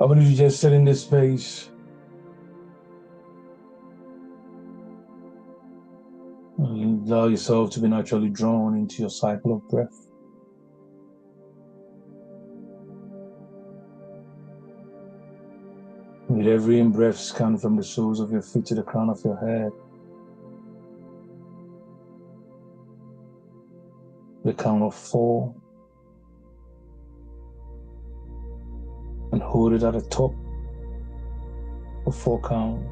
I want you to just sit in this space. Allow yourself to be naturally drawn into your cycle of breath. With every in-breath, scan from the soles of your feet to the crown of your head. The count of 4. And hold it at the top of 4 count.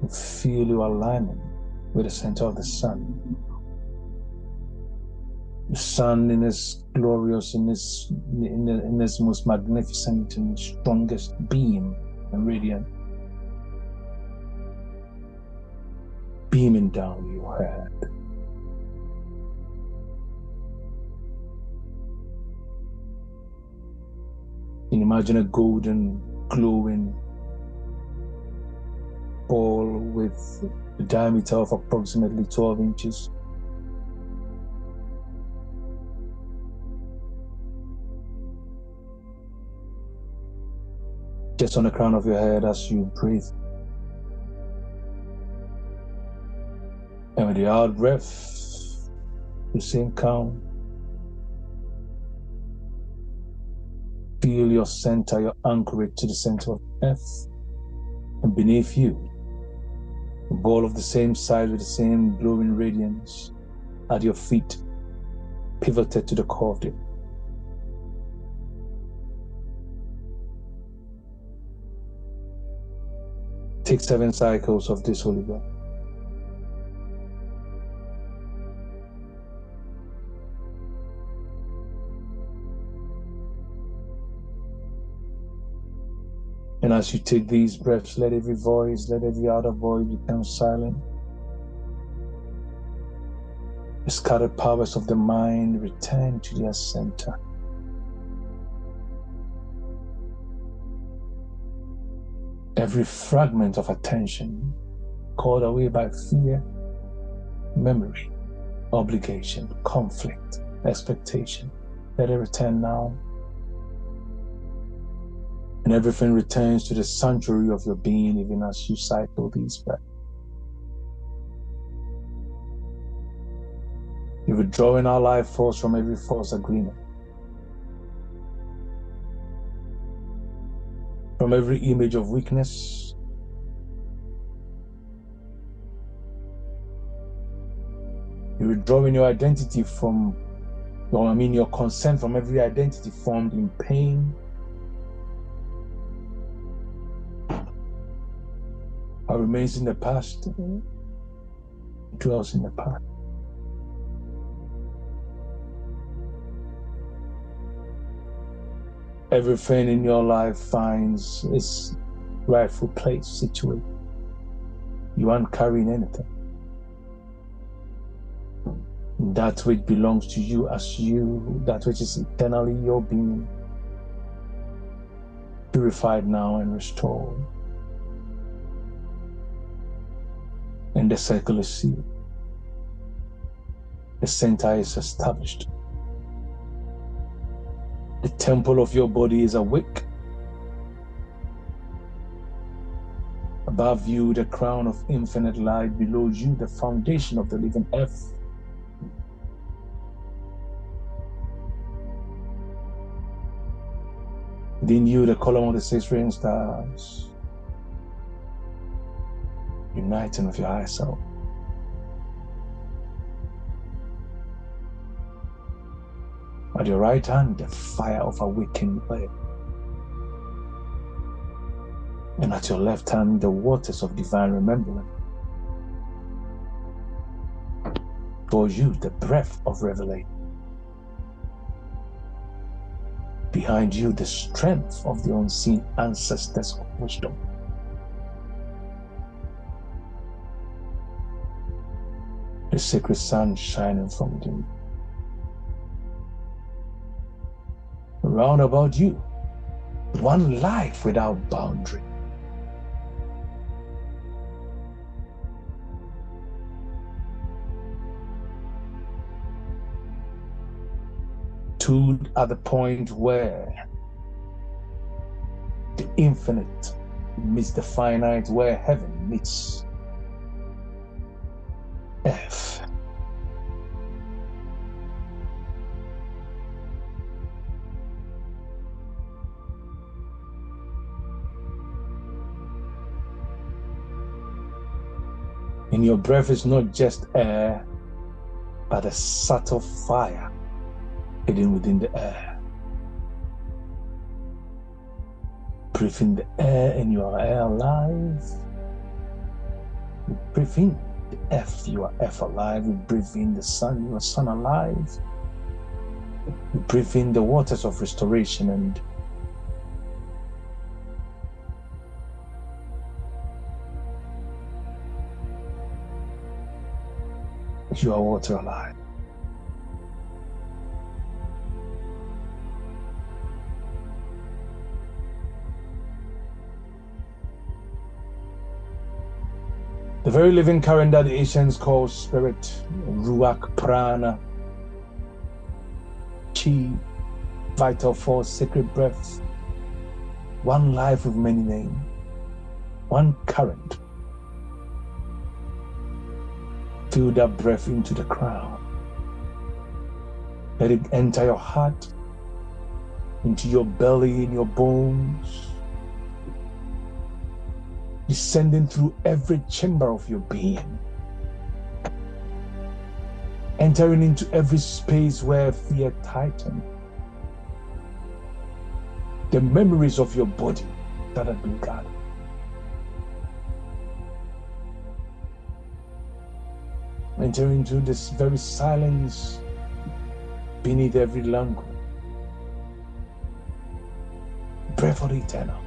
And feel your alignment with the center of the sun. The sun in its glorious, in its most magnificent and strongest beam and radiant, beaming down your head. And imagine a golden, glowing ball with a diameter of approximately 12 inches. just on the crown of your head as you breathe. And with the out breath, the same count. Feel your center, your anchorage to the center of the earth. And beneath you, a ball of the same size with the same glowing radiance at your feet, pivoted to the core of the earth. Take 7 cycles of this holy breath. And as you take these breaths, let every voice, let every other voice become silent. The scattered powers of the mind return to their center. Every fragment of attention called away by fear, memory, obligation, conflict, expectation, let it return now. And everything returns to the sanctuary of your being, even as you cycle these breaths. You're withdrawing our life force from every false agreement, from every image of weakness, you're withdrawing your identity from, your consent from every identity formed in pain, what remains in the past, dwells in the past. Everything in your life finds its rightful place, situated. You aren't carrying anything. That which belongs to you as you, that which is eternally your being, purified now and restored. And the circle is sealed. The center is established. The temple of your body is awake. Above you, the crown of infinite light. Below you, the foundation of the living earth. Within you, the column of the 6 radiant stars, uniting with your higher self. At your right hand, the fire of awakened light. And at your left hand, the waters of divine remembrance. For you, the breath of revelation. Behind you, the strength of the unseen ancestors of wisdom. The sacred sun shining from within. Round about you, one life without boundary. Two at the point where the infinite meets the finite, where heaven meets earth. And your breath is not just air, but a subtle fire hidden within the air. Breathe in the air and you are air alive. You breathe in the earth, you are earth alive. You breathe in the sun, you are sun alive. You breathe in the waters of restoration and you are water alive. The very living current that the ancients call spirit, ruach, prana, chi, vital force, sacred breath, one life with many names, one current. Feel that breath into the crown. Let it enter your heart, into your belly, in your bones, descending through every chamber of your being, entering into every space where fear tightened. The memories of your body that have been gathered. Enter into this very silence beneath every language. Breath of the eternal.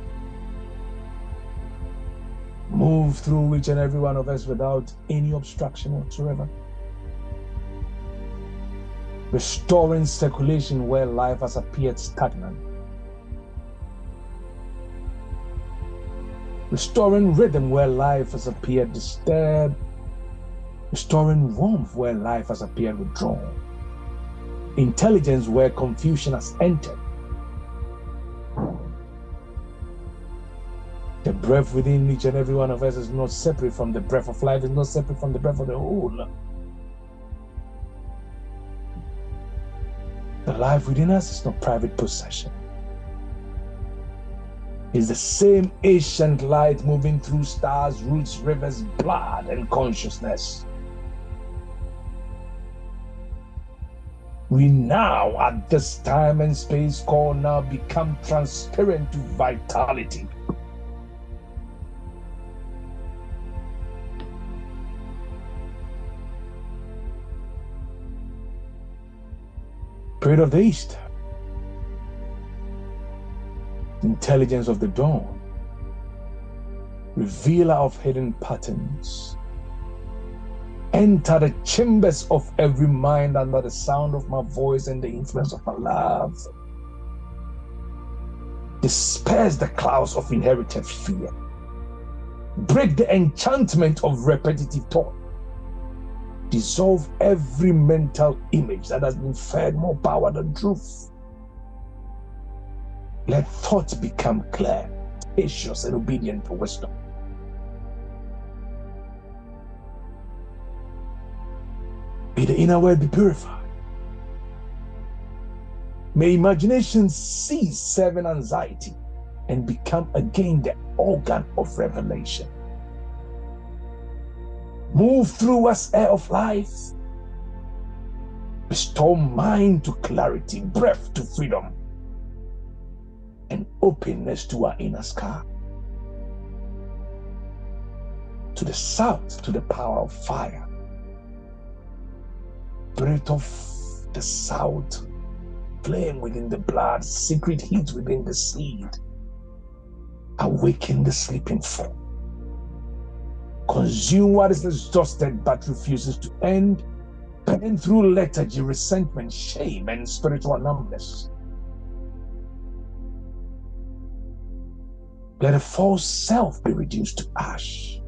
Move through each and every one of us without any obstruction whatsoever. Restoring circulation where life has appeared stagnant. Restoring rhythm where life has appeared disturbed. Restoring warmth where life has appeared withdrawn. Intelligence where confusion has entered. The breath within each and every one of us is not separate from the breath of life, is not separate from the breath of the whole. The life within us is not private possession. It's the same ancient light moving through stars, roots, rivers, blood, and consciousness. We now, at this time and space called now, become transparent to vitality. Spirit of the East, intelligence of the dawn, revealer of hidden patterns, enter the chambers of every mind under the sound of my voice and the influence of my love. Disperse the clouds of inherited fear. Break the enchantment of repetitive thought. Dissolve every mental image that has been fed more power than truth. Let thoughts become clear, spacious, and obedient to wisdom. May the inner world be purified. May imagination cease serving anxiety and become again the organ of revelation. Move through us, air of life. Restore mind to clarity, breath to freedom, and openness to our inner sky. To the south, to the power of fire. Spirit of the south, flame within the blood, secret heat within the seed. Awaken the sleeping form. Consume what is exhausted but refuses to end. Burn through lethargy, resentment, shame, and spiritual numbness. Let a false self be reduced to ash.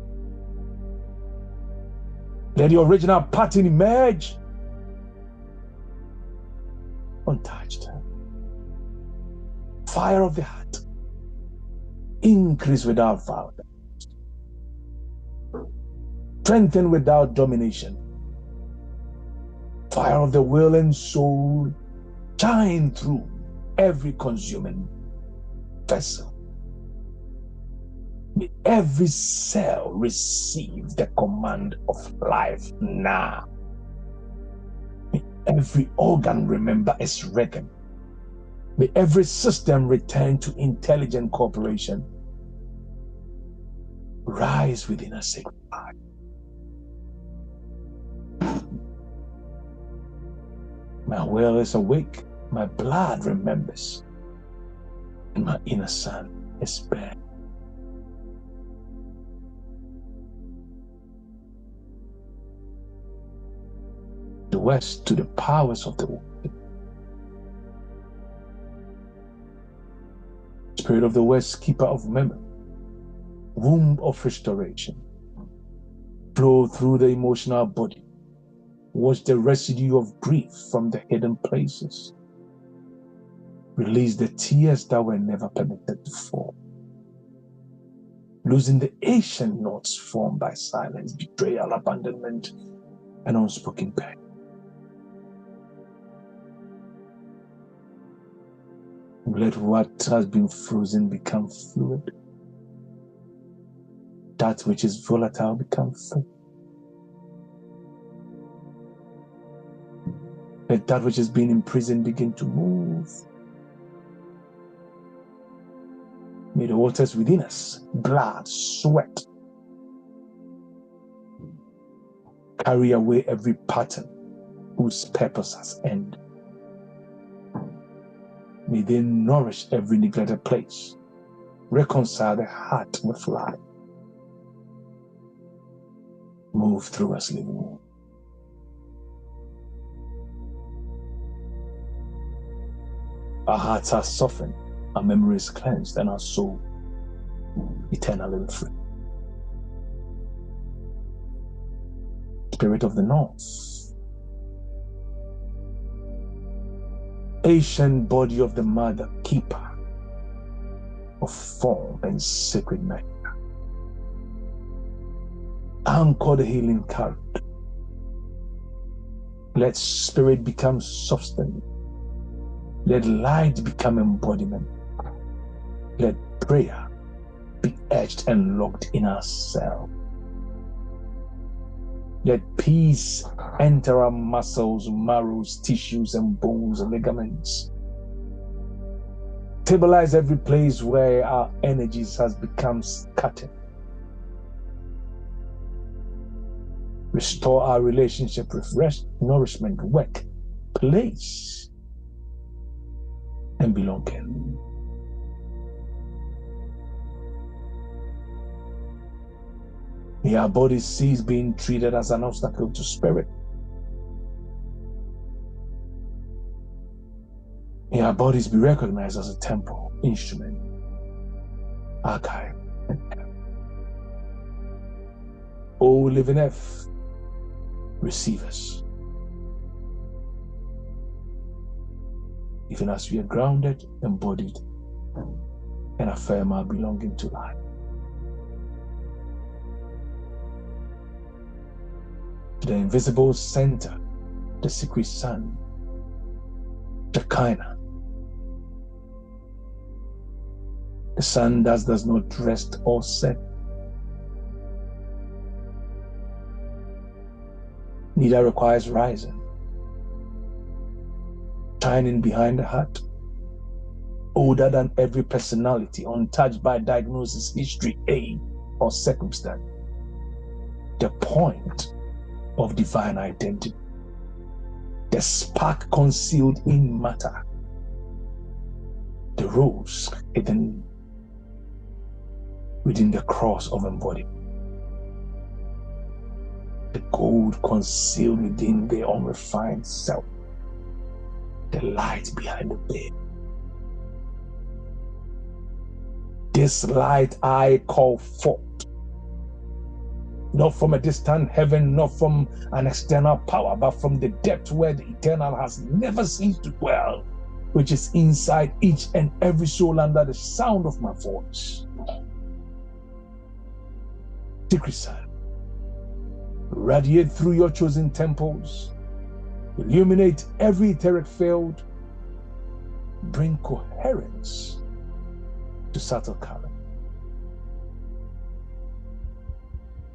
Let the original pattern emerge untouched. Fire of the heart. Increase without violence. Strengthen without domination. Fire of the will and soul. Shine through every consuming vessel. May every cell receive the command of life now. May every organ remember its rhythm. May every system return to intelligent cooperation. Rise within a sacred heart. My will is awake, my blood remembers, and my inner sun is bare. The west to the powers of the world. Spirit of the West, keeper of memory, womb of restoration, flow through the emotional body. Wash the residue of grief from the hidden places. Release the tears that were never permitted to fall. Losing the ancient knots formed by silence, betrayal, abandonment, and unspoken pain. Let what has been frozen become fluid. That which is volatile become free. Let that which has been imprisoned begin to move. May the waters within us, blood, sweat, carry away every pattern whose purpose has ended. May they nourish every neglected place, reconcile the heart with life. Move through us, living water. Our hearts are softened, our memory is cleansed, and our soul eternally free. Spirit of the North, ancient body of the Mother, keeper of form and sacred night, anchor the healing current. Let spirit become substance. Let light become embodiment. Let prayer be etched and locked in ourselves. Let peace enter our muscles, marrows, tissues, and bones and ligaments. Stabilize every place where our energies has become scattered. Restore our relationship with rest, nourishment, work, place, and belonging. May our bodies cease being treated as an obstacle to spirit. May our bodies be recognized as a temple, instrument, archive, and temple. O living F, receive us. Even as we are grounded, embodied, and affirm our belonging to life. To the invisible center, the secret sun, Shekinah, the sun that does not rest or set, neither requires rising, shining behind the heart, older than every personality, untouched by diagnosis, history, age, or circumstance. The point of divine identity, the spark concealed in matter, the rose hidden within the cross of embodiment, the gold concealed within the unrefined self, the light behind the veil. This light I call forth, not from a distant heaven, not from an external power, but from the depth where the eternal has never ceased to dwell, which is inside each and every soul under the sound of my voice. Secret sun, radiate through your chosen temples, illuminate every etheric field, bring coherence to subtle color.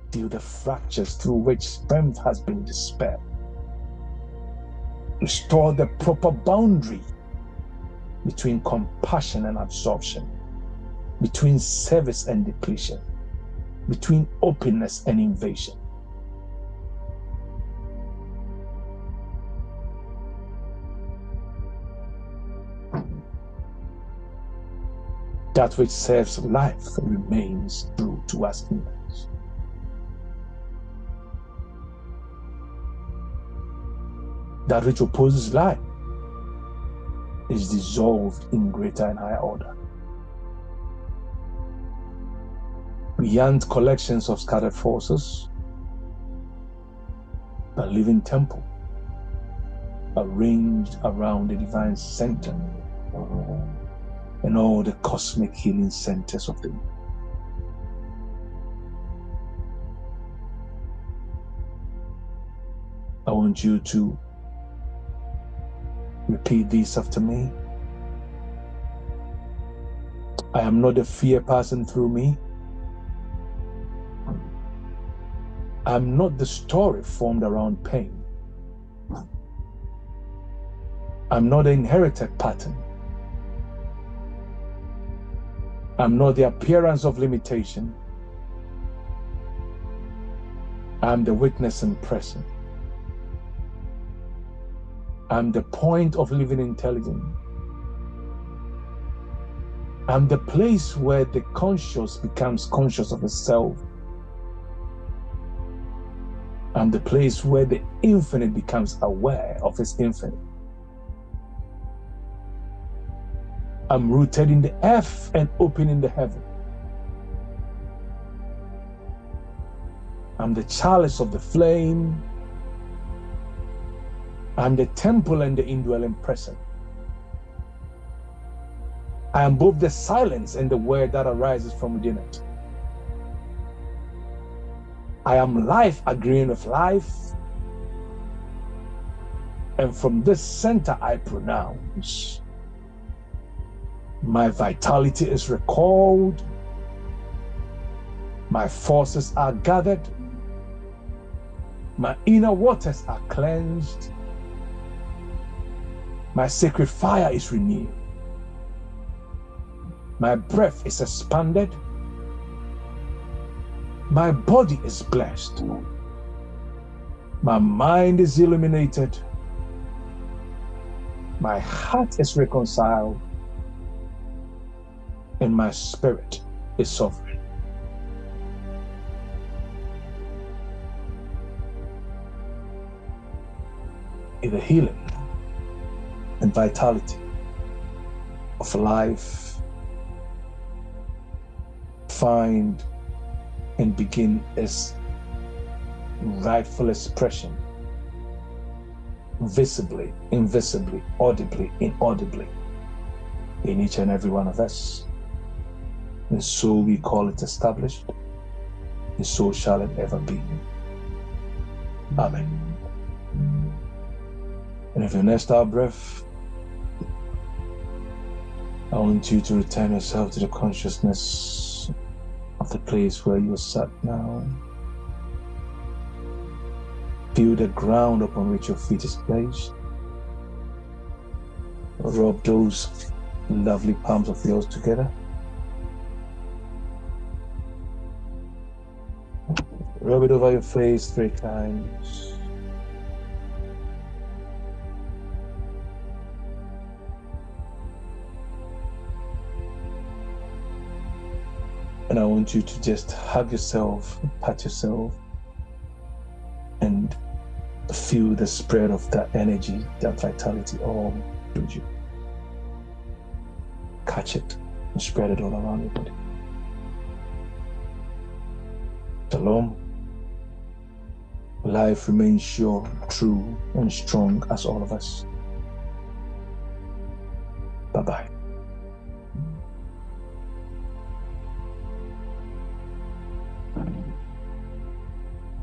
Deal the fractures through which strength has been dispelled. Restore the proper boundary between compassion and absorption, between service and depletion, between openness and invasion. That which serves life remains true to us humans. That which opposes life is dissolved in greater and higher order. Beyond collections of scattered forces, a living temple arranged around the divine center and all the cosmic healing centers of the universe. I want you to repeat this after me. I am not the fear passing through me. I'm not the story formed around pain. I'm not the inherited pattern. I'm not the appearance of limitation. I'm the witness and present. I'm the point of living intelligence. I'm the place where the conscious becomes conscious of itself. I'm the place where the infinite becomes aware of its infinite. I'm rooted in the earth and open in the heaven. I'm the chalice of the flame. I'm the temple and the indwelling presence. I am both the silence and the word that arises from within it. I am life agreeing with life. And from this center I pronounce, my vitality is recalled. My forces are gathered. My inner waters are cleansed. My sacred fire is renewed. My breath is expanded. My body is blessed. My mind is illuminated. My heart is reconciled. And my spirit is sovereign. In the healing and vitality of life, find and begin its rightful expression, visibly, invisibly, audibly, inaudibly, in each and every one of us. And so we call it established, and so shall it ever be. Amen. And if you next our breath, I want you to return yourself to the consciousness of the place where you sat now. Feel the ground upon which your feet is placed. Rub those lovely palms of yours together. Rub it over your face 3 times. And I want you to just hug yourself, pat yourself, and feel the spread of that energy, that vitality all through you. Catch it and spread it all around your body. Shalom. Life remains sure, true, and strong as all of us. Bye-bye.